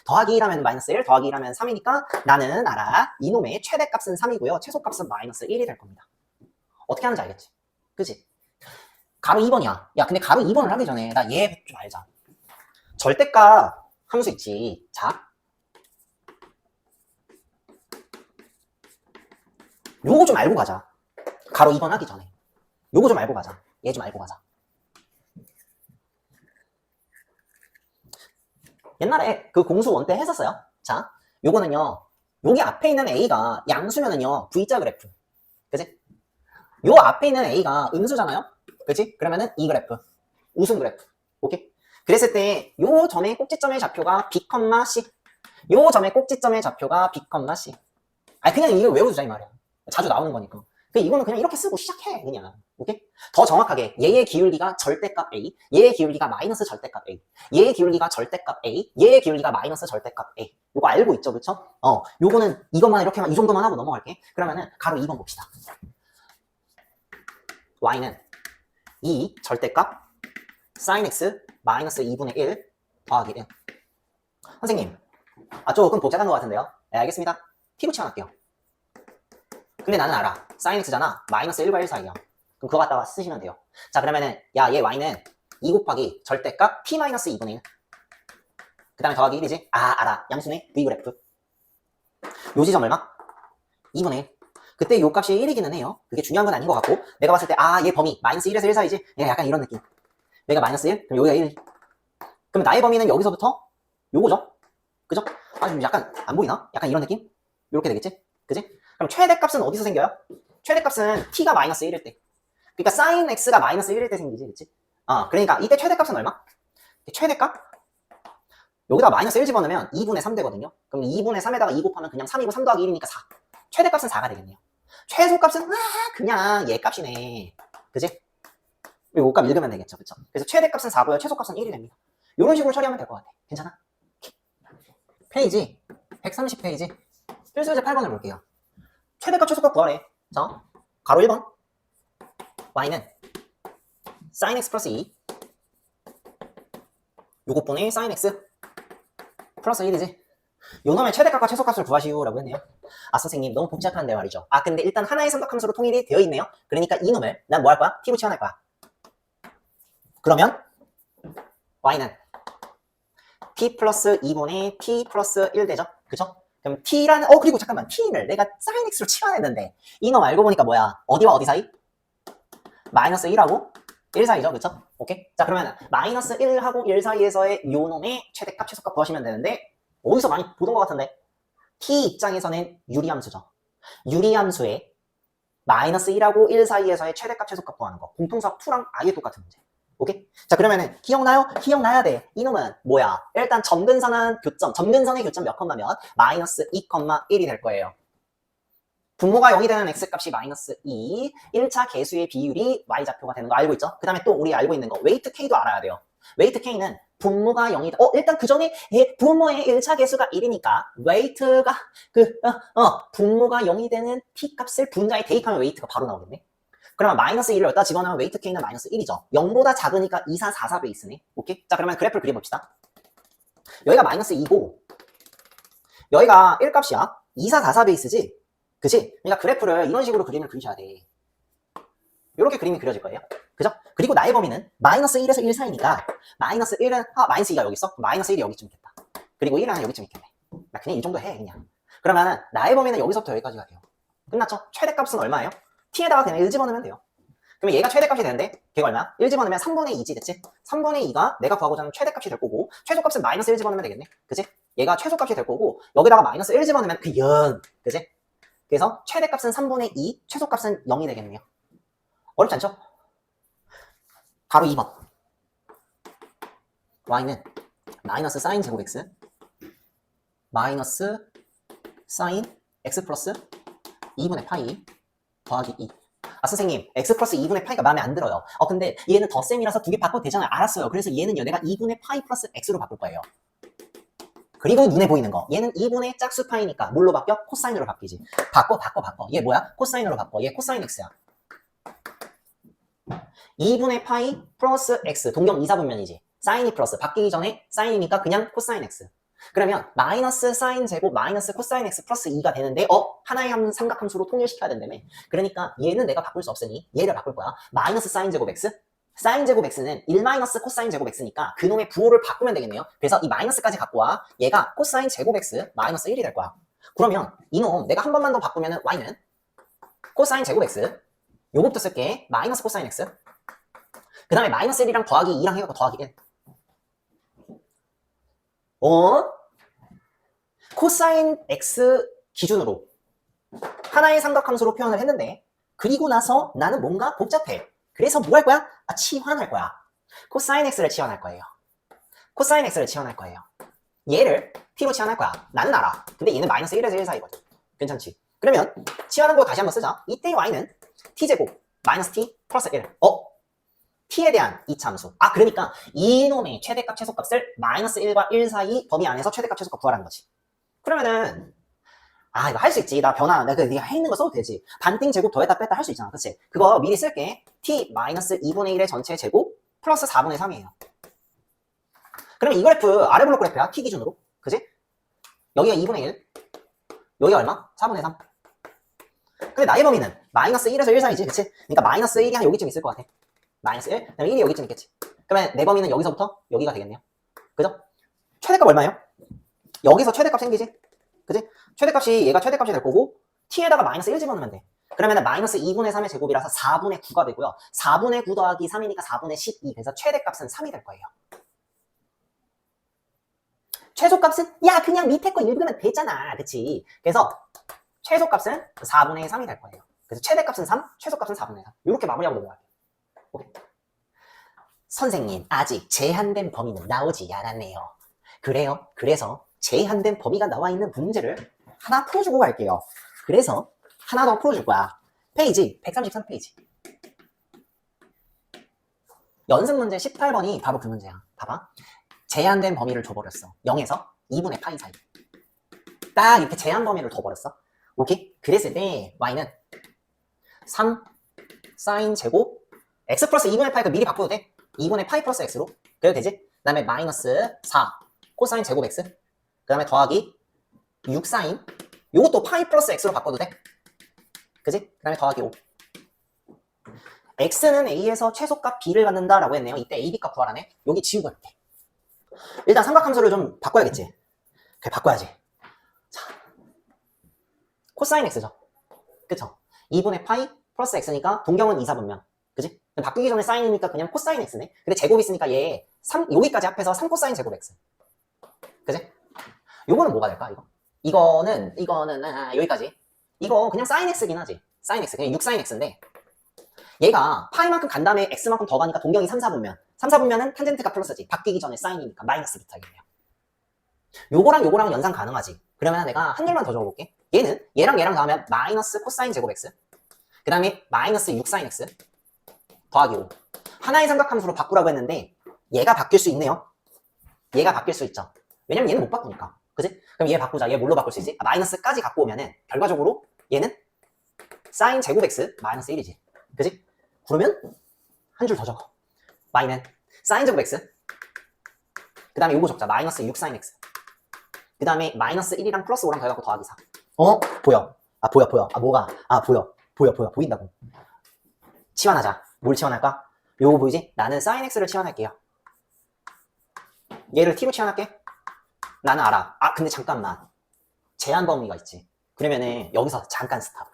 더하기 1 하면 마이너스 1 더하기 1 하면 3이니까 나는 알아. 이놈의 최대값은 3이고요. 최소값은 마이너스 1이 될 겁니다. 어떻게 하는지 알겠지? 그치? 가로 2번이야. 야 근데 가로 2번을 하기 전에 나 얘 좀 알자. 절대값 함수 있지. 자 요거 좀 알고 가자. 가로 2번 하기 전에 요거 좀 알고 가자. 얘 좀 알고 가자. 옛날에 그 공수 원 때 했었어요. 자, 요거는요. 여기 앞에 있는 A가 양수면은요. V자 그래프. 그치? 요 앞에 있는 A가 음수잖아요. 그치? 그러면은 이 그래프. 우승 그래프. 오케이? 그랬을 때 요 점의 꼭지점의 좌표가 B, C. 요 점의 꼭지점의 좌표가 B, C. 그냥 이걸 외워두자 이 말이야. 자주 나오는 거니까. 이거는 그냥 이렇게 쓰고 시작해 그냥. 오케이? 더 정확하게 얘의 기울기가 절대값 A, 얘의 기울기가 마이너스 절대값 A, 얘의 기울기가 절대값 A, 얘의 기울기가 마이너스 절대값 A. 요거 알고 있죠, 그쵸? 요거는 이것만 이렇게만 이 정도만 하고 넘어갈게. 그러면은 가로 2번 봅시다. y는 2 절대값 sin x 마이너스 2분의 1 더하기 1. 선생님, 조금 복잡한 것 같은데요? 네, 알겠습니다. t 붙여놨게요. 근데 나는 알아. sin x잖아. 마이너스 1과 1 사이야. 그럼 그거 갖다가 쓰시면 돼요. 자, 그러면은, 얘 y는 2 곱하기 절대값 p 마이너스 2분의 1. 그 다음에 더하기 1이지. 아, 알아. 양수네. V그래프. 요 지점 얼마? 2분의 1. 그때 요 값이 1이기는 해요. 그게 중요한 건 아닌 것 같고, 내가 봤을 때, 아, 얘 범위, 마이너스 1에서 1 사이지? 얘가 약간 이런 느낌. 내가 마이너스 1? 그럼 여기가 1. 그럼 나의 범위는 여기서부터 요거죠? 그죠? 아, 좀 약간, 안 보이나? 약간 이런 느낌? 요렇게 되겠지? 그지? 그럼 최대값은 어디서 생겨요? 최대값은 t가 마이너스 1일 때. 그러니까 sin x가 마이너스 1일 때 생기지, 그치? 그러니까 이때 최대값은 얼마? 최대값? 여기다 마이너스 1 집어넣으면 2분의 3 되거든요. 그럼 2분의 3에다가 2 곱하면 그냥 3이고 3 더하기 1이니까 4. 최대값은 4가 되겠네요. 최소값은 그냥 얘 값이네. 그지? 요 값 읽으면 되겠죠. 그쵸? 그래서 최대값은 4고요. 최소값은 1이 됩니다. 이런 식으로 처리하면 될 것 같아. 괜찮아? 페이지 130페이지 필수제 8번을 볼게요. 최대값 최소값 구하래. 자, 가로 1번 y는 sin x 플러스 2 요것분의 sin x 플러스 1이지. 요놈의 최대값과 최소값을 구하시오라고 했네요. 아, 선생님 너무 복잡한데 말이죠. 아, 근데 일단 하나의 삼각함수로 통일이 되어 있네요. 그러니까 이놈을 난 뭐 할 거야? t로 치환할 거야. 그러면 y는 t 플러스 2분의 t 플러스 1 되죠? 그죠? 그럼 t라는, 그리고 잠깐만, t를 내가 sin x로 치환했는데 이놈 알고 보니까 뭐야? 어디와 어디 사이? 마이너스 1하고 1 사이죠, 그쵸? 오케이? 자, 그러면 마이너스 1하고 1 사이에서의 요놈의 최대값, 최소값 구하시면 되는데 어디서 많이 보던 것 같은데 t 입장에서는 유리함수죠. 유리함수에 마이너스 1하고 1 사이에서의 최대값, 최소값 구하는 거. 공통수학 2랑 아예 똑같은 문제. 오케이? 자, 그러면은 기억나요? 기억나야 돼. 이놈은 뭐야? 일단 점근선은 교점, 점근선의 교점 몇 컴마면 마이너스 2,1이 될 거예요. 분모가 0이 되는 x값이 마이너스 2, 1차 계수의 비율이 y좌표가 되는 거 알고 있죠? 그 다음에 또 우리 알고 있는 거 웨이트 k도 알아야 돼요. 웨이트 k는 분모가 0이 일단 그 전에 분모의 1차 계수가 1이니까 웨이트가 분모가 0이 되는 t 값을 분자에 대입하면 웨이트가 바로 나오겠네. 그러면 마이너스 1을 여기다 집어넣으면 웨이트 k는 마이너스 1이죠. 0보다 작으니까 2, 4, 4, 4 베이스네. 오케이? 자, 그러면 그래프를 그려봅시다. 여기가 마이너스 2고 여기가 1 값이야. 2, 4, 4, 4 베이스지? 그치? 그러니까 그래프를 이런 식으로 그림을 그리셔야 돼. 이렇게 그림이 그려질 거예요. 그죠? 그리고 나의 범위는 마이너스 1에서 1 사이니까 마이너스 1은 마이너스 2가 여기 있어? 마이너스 1이 여기쯤 있겠다. 그리고 1은 여기쯤 있겠네. 나 그냥 이 정도 해 그냥. 그러면 나의 범위는 여기서부터 여기까지가 돼요. 끝났죠? 최대값은 얼마예요? t에다가 그냥 1 집어넣으면 돼요. 그러면 얘가 최대값이 되는데 걔가 얼마야? 1 집어넣으면 3분의 2지, 그치? 3분의 2가 내가 구하고자 하는 최대값이 될 거고 최소값은 마이너스 1 집어넣으면 되겠네. 그치? 얘가 최소값이 될 거고 여기다가 마이너스 1 집어넣으면 그 0. 그치? 그래서 최대값은 3분의 2, 최소값은 0이 되겠네요. 어렵지 않죠? 바로 2번. y는 마이너스 sin 제곱 x 마이너스 sin x 플러스 2분의 파이 더하기 2. 아, 선생님 x 플러스 2분의 파이가 마음에 안 들어요. 근데 얘는 덧셈이라서 두 개 바꿔도 되잖아요. 알았어요. 그래서 얘는요 내가 2분의 파이 플러스 x로 바꿀 거예요. 그리고 눈에 보이는 거 얘는 2분의 짝수 파이니까 뭘로 바뀌어? 코사인으로 바뀌지. 바꿔. 얘 뭐야? 코사인으로 바꿔. 얘 코사인 x야. 2분의 파이 플러스 x 동경 2, 4분면이지. 사인이 플러스 바뀌기 전에 사인이니까 그냥 코사인 x. 그러면 마이너스 사인 제곱 마이너스 코사인 x 플러스 2가 되는데 하나의 삼각함수로 통일시켜야 된다며. 그러니까 얘는 내가 바꿀 수 없으니 얘를 바꿀 거야. 마이너스 사인 제곱 x 사인 제곱 x는 1 마이너스 코사인 제곱 x니까 그놈의 부호를 바꾸면 되겠네요. 그래서 이 마이너스까지 갖고 와. 얘가 코사인 제곱 x 마이너스 1이 될 거야. 그러면 이놈 내가 한 번만 더 바꾸면은 y는 코사인 제곱 x 요것도 쓸게. 마이너스 코사인 x 그 다음에 마이너스 1이랑 더하기 2랑 해갖고 더하기 1. 코사인 x 기준으로 하나의 삼각함수로 표현을 했는데 그리고 나서 나는 뭔가 복잡해. 그래서 뭐 할 거야? 치환할 거야. 코사인 x를 치환할 거예요. 코사인 x를 치환할 거예요. 얘를 t로 치환할 거야. 나는 알아. 근데 얘는 마이너스 1에서 1 사이거든. 괜찮지? 그러면 치환한 거 다시 한번 쓰자. 이때 y는 t제곱 마이너스 t 플러스 1. t에 대한 이차함수. 그러니까 이놈의 최대값 최소값을 마이너스 1과 1 사이 범위 안에서 최대값 최소값 구하라는 거지. 그러면은 이거 할 수 있지. 나 변화 내가 해 있는 거 써도 되지. 반띵 제곱 더했다 뺐다 할 수 있잖아. 그치? 그거 미리 쓸게. t 마이너스 2분의 1의 전체 제곱 플러스 4분의 3이에요. 그러면 이 그래프 아래 블록 그래프야. t 기준으로. 그치? 여기가 2분의 1 여기가 얼마? 4분의 3. 근데 나의 범위는 마이너스 1에서 1 사이지. 그치? 그러니까 마이너스 1이 한 여기쯤 있을 것 같아. 마이너스 1, 그다음에 1이 여기쯤 있겠지. 그러면 내 범위는 여기서부터 여기가 되겠네요. 그죠? 최대값 얼마예요? 여기서 최대값 생기지? 그지? 최대값이 얘가 최대값이 될 거고 t에다가 마이너스 1 집어넣으면 돼. 그러면 마이너스 2분의 3의 제곱이라서 4분의 9가 되고요. 4분의 9 더하기 3이니까 4분의 12. 그래서 최대값은 3이 될 거예요. 최소값은 야 그냥 밑에 거 읽으면 되잖아. 그치? 그래서 최소값은 4분의 3이 될 거예요. 그래서 최대값은 3, 최소값은 4분의 3. 이렇게 마무리하고 넘어갈게요. 오케이. 선생님, 아직 제한된 범위는 나오지 않았네요. 그래요. 그래서 제한된 범위가 나와 있는 문제를 하나 풀어주고 갈게요. 그래서 하나 더 풀어줄 거야. 페이지 133페이지. 연습 문제 18번이 바로 그 문제야. 봐봐. 제한된 범위를 줘버렸어. 0에서 2분의 파이 사이. 딱 이렇게 제한 범위를 둬버렸어. 오케이? 그랬을 때 y는 3 사인 제곱 x 플러스 2분의 파이가 미리 바꿔도 돼. 2분의 파이 플러스 x로 그래도 되지? 그 다음에 마이너스 4 코사인 제곱 x 그 다음에 더하기 6 사인 요것도 파이 플러스 x로 바꿔도 돼. 그지? 그 다음에 더하기 5 x는 a에서 최소값 b를 갖는다 라고 했네요. 이때 a, b값 구하라네. 여기 지우고 할게. 일단 삼각함수를 좀 바꿔야겠지. 그래 바꿔야지. 자, 코사인 x죠. 그쵸? 2분의 파이 플러스 x니까 동경은 2, 4분면 그지? 바꾸기 전에 사인이니까 그냥 코사인 x네. 근데 제곱 있으니까 얘 3, 여기까지 합해서 3코사인 제곱 x. 그지? 요거는 뭐가 될까? 이거는 여기까지. 이거 그냥 사인 x긴 하지. 사인 x 그냥 6 사인 x인데 얘가 파이만큼 간 다음에 x만큼 더 가니까 동경이 3, 4분면 3, 4분면은 탄젠트가 플러스지. 바뀌기 전에 사인이니까 마이너스 붙어야겠네요. 요거랑 연상 가능하지. 그러면 내가 한 줄만 더 적어볼게. 얘랑 더하면 마이너스 코사인 제곱 x 그 다음에 마이너스 6 사인 x 더하기 5 하나의 삼각함수로 바꾸라고 했는데 얘가 바뀔 수 있네요. 얘가 바뀔 수 있죠. 왜냐면 얘는 못 바꾸니까. 그지? 그럼 얘 바꾸자. 얘 뭘로 바꿀 수 있지? 마이너스까지 갖고 오면은 결과적으로 얘는 사인 제곱 x 마이너스 1이지. 그지? 그러면 한 줄 더 적어. y는 사인 제곱 x 그 다음에 요거 적자. 마이너스 6 사인 x 그 다음에 마이너스 1이랑 플러스 5랑 더해갖고 더하기 4 보여. 보여. 뭐가? 보여. 보인다고. 치환하자. 뭘 치환할까? 요거 보이지? 나는 사인 x를 치환할게요. 얘를 t로 치환할게. 나는 알아. 근데 잠깐만. 제한 범위가 있지. 그러면은 여기서 잠깐 스탑.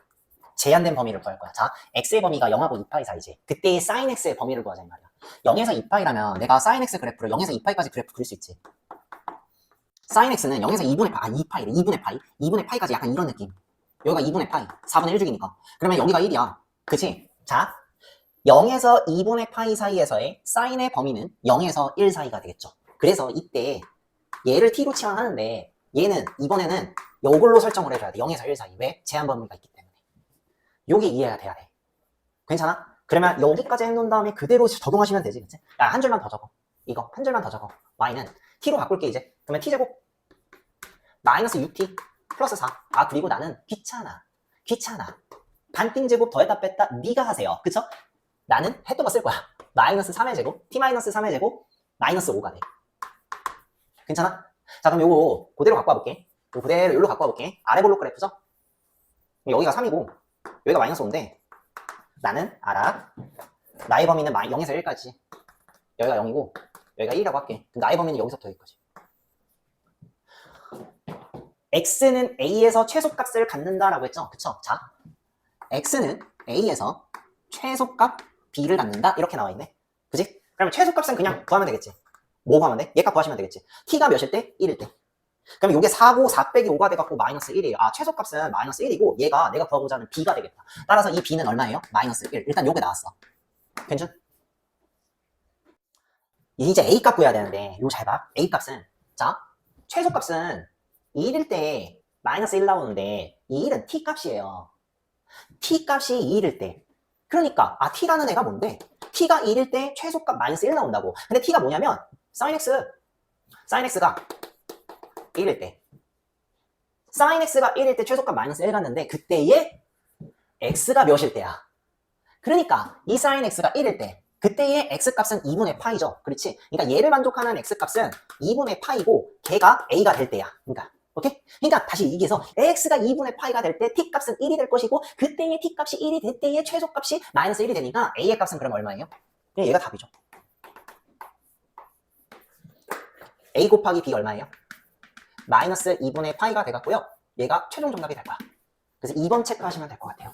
제한된 범위를 구할 거야. 자, x의 범위가 0하고 2파이 사이지. 그때 사인 x의 범위를 구하자 이 말이야. 0에서 2파이라면 내가 사인 x 그래프를 0에서 2파이까지 그래프 그릴 수 있지. 사인 x는 0에서 2분의 파이, 2파이래. 2분의 파이까지 약간 이런 느낌. 여기가 2분의 파이, 4분의 1주기니까. 그러면 여기가 1이야. 그치? 자, 0에서 2분의 파이 사이에서의 사인의 범위는 0에서 1 사이가 되겠죠. 그래서 이때 얘를 t로 치환하는데 얘는 이번에는 이걸로 설정을 해줘야 돼. 0에서 1 사이. 왜? 제한 범위가 있기 때문에. 요게 이해가 돼야 돼. 괜찮아? 그러면 여기까지 해놓은 다음에 그대로 적용하시면 되지. 그치? 야, 한 줄만 더 적어. 이거 한 줄만 더 적어. y는 t로 바꿀게 이제. 그러면 t제곱 마이너스 6t 플러스 4. 그리고 나는 귀찮아. 반띵 제곱 더했다 뺐다 네가 하세요. 그쵸? 나는 했던 거 쓸 거야. 마이너스 3의 제곱 t 마이너스 3의 제곱 마이너스 5가 돼. 괜찮아? 자, 그럼 요거 그대로 갖고 와볼게. 요거 그대로 여기로 갖고 와볼게. 아래 볼록 그래프죠? 여기가 3이고 여기가 마이너스 5인데 나는 알아. 나의 범위는 0에서 1까지. 여기가 0이고 여기가 1이라고 할게. 나의 범위는 여기서부터 여기까지. x는 a에서 최소값을 갖는다라고 했죠? 그쵸? 자, x는 a에서 최소값 b를 갖는다 이렇게 나와있네. 그지? 그러면 최소값은 그냥 구하면 되겠지. 뭐 구하면 돼? 얘값 구하시면 되겠지. t가 몇일 때? 1일 때. 그럼 이게 4고 4 빼기 5가 돼갖고 마이너스 1이에요. 최소값은 마이너스 1이고 얘가 내가 구하고자 하는 b가 되겠다. 따라서 이 b는 얼마예요? 마이너스 1. 일단 요게 나왔어. 괜찮? 이제 a값 구해야 되는데 요거 잘 봐. a값은 자, 최소값은 1일 때 마이너스 1 나오는데 이 1은 t값이에요. t값이 2일일 때. 그러니까 t라는 애가 뭔데? t가 1일 때 최소값 마이너스 1 나온다고. 근데 t가 뭐냐면 sin x가 1일 때 sin x가 1일 때 최소값 마이너스 1 갔는데 그때의 x가 몇일 때야. 그러니까 이 sin x가 1일 때 그때의 x값은 2분의 파이죠. 그렇지? 그러니까 얘를 만족하는 x값은 2분의 파이고 걔가 a가 될 때야. 오케이? 그러니까 다시 얘기해서 x가 2분의 파이가 될 때 t값은 1이 될 것이고 그때의 t값이 1이 될 때의 최소값이 마이너스 1이 되니까 a의 값은 그럼 얼마예요? 얘가 답이죠. a 곱하기 b 얼마예요? 마이너스 2분의 파이가 돼갖고요. 얘가 최종 정답이 될 거야. 그래서 2번 체크하시면 될 것 같아요.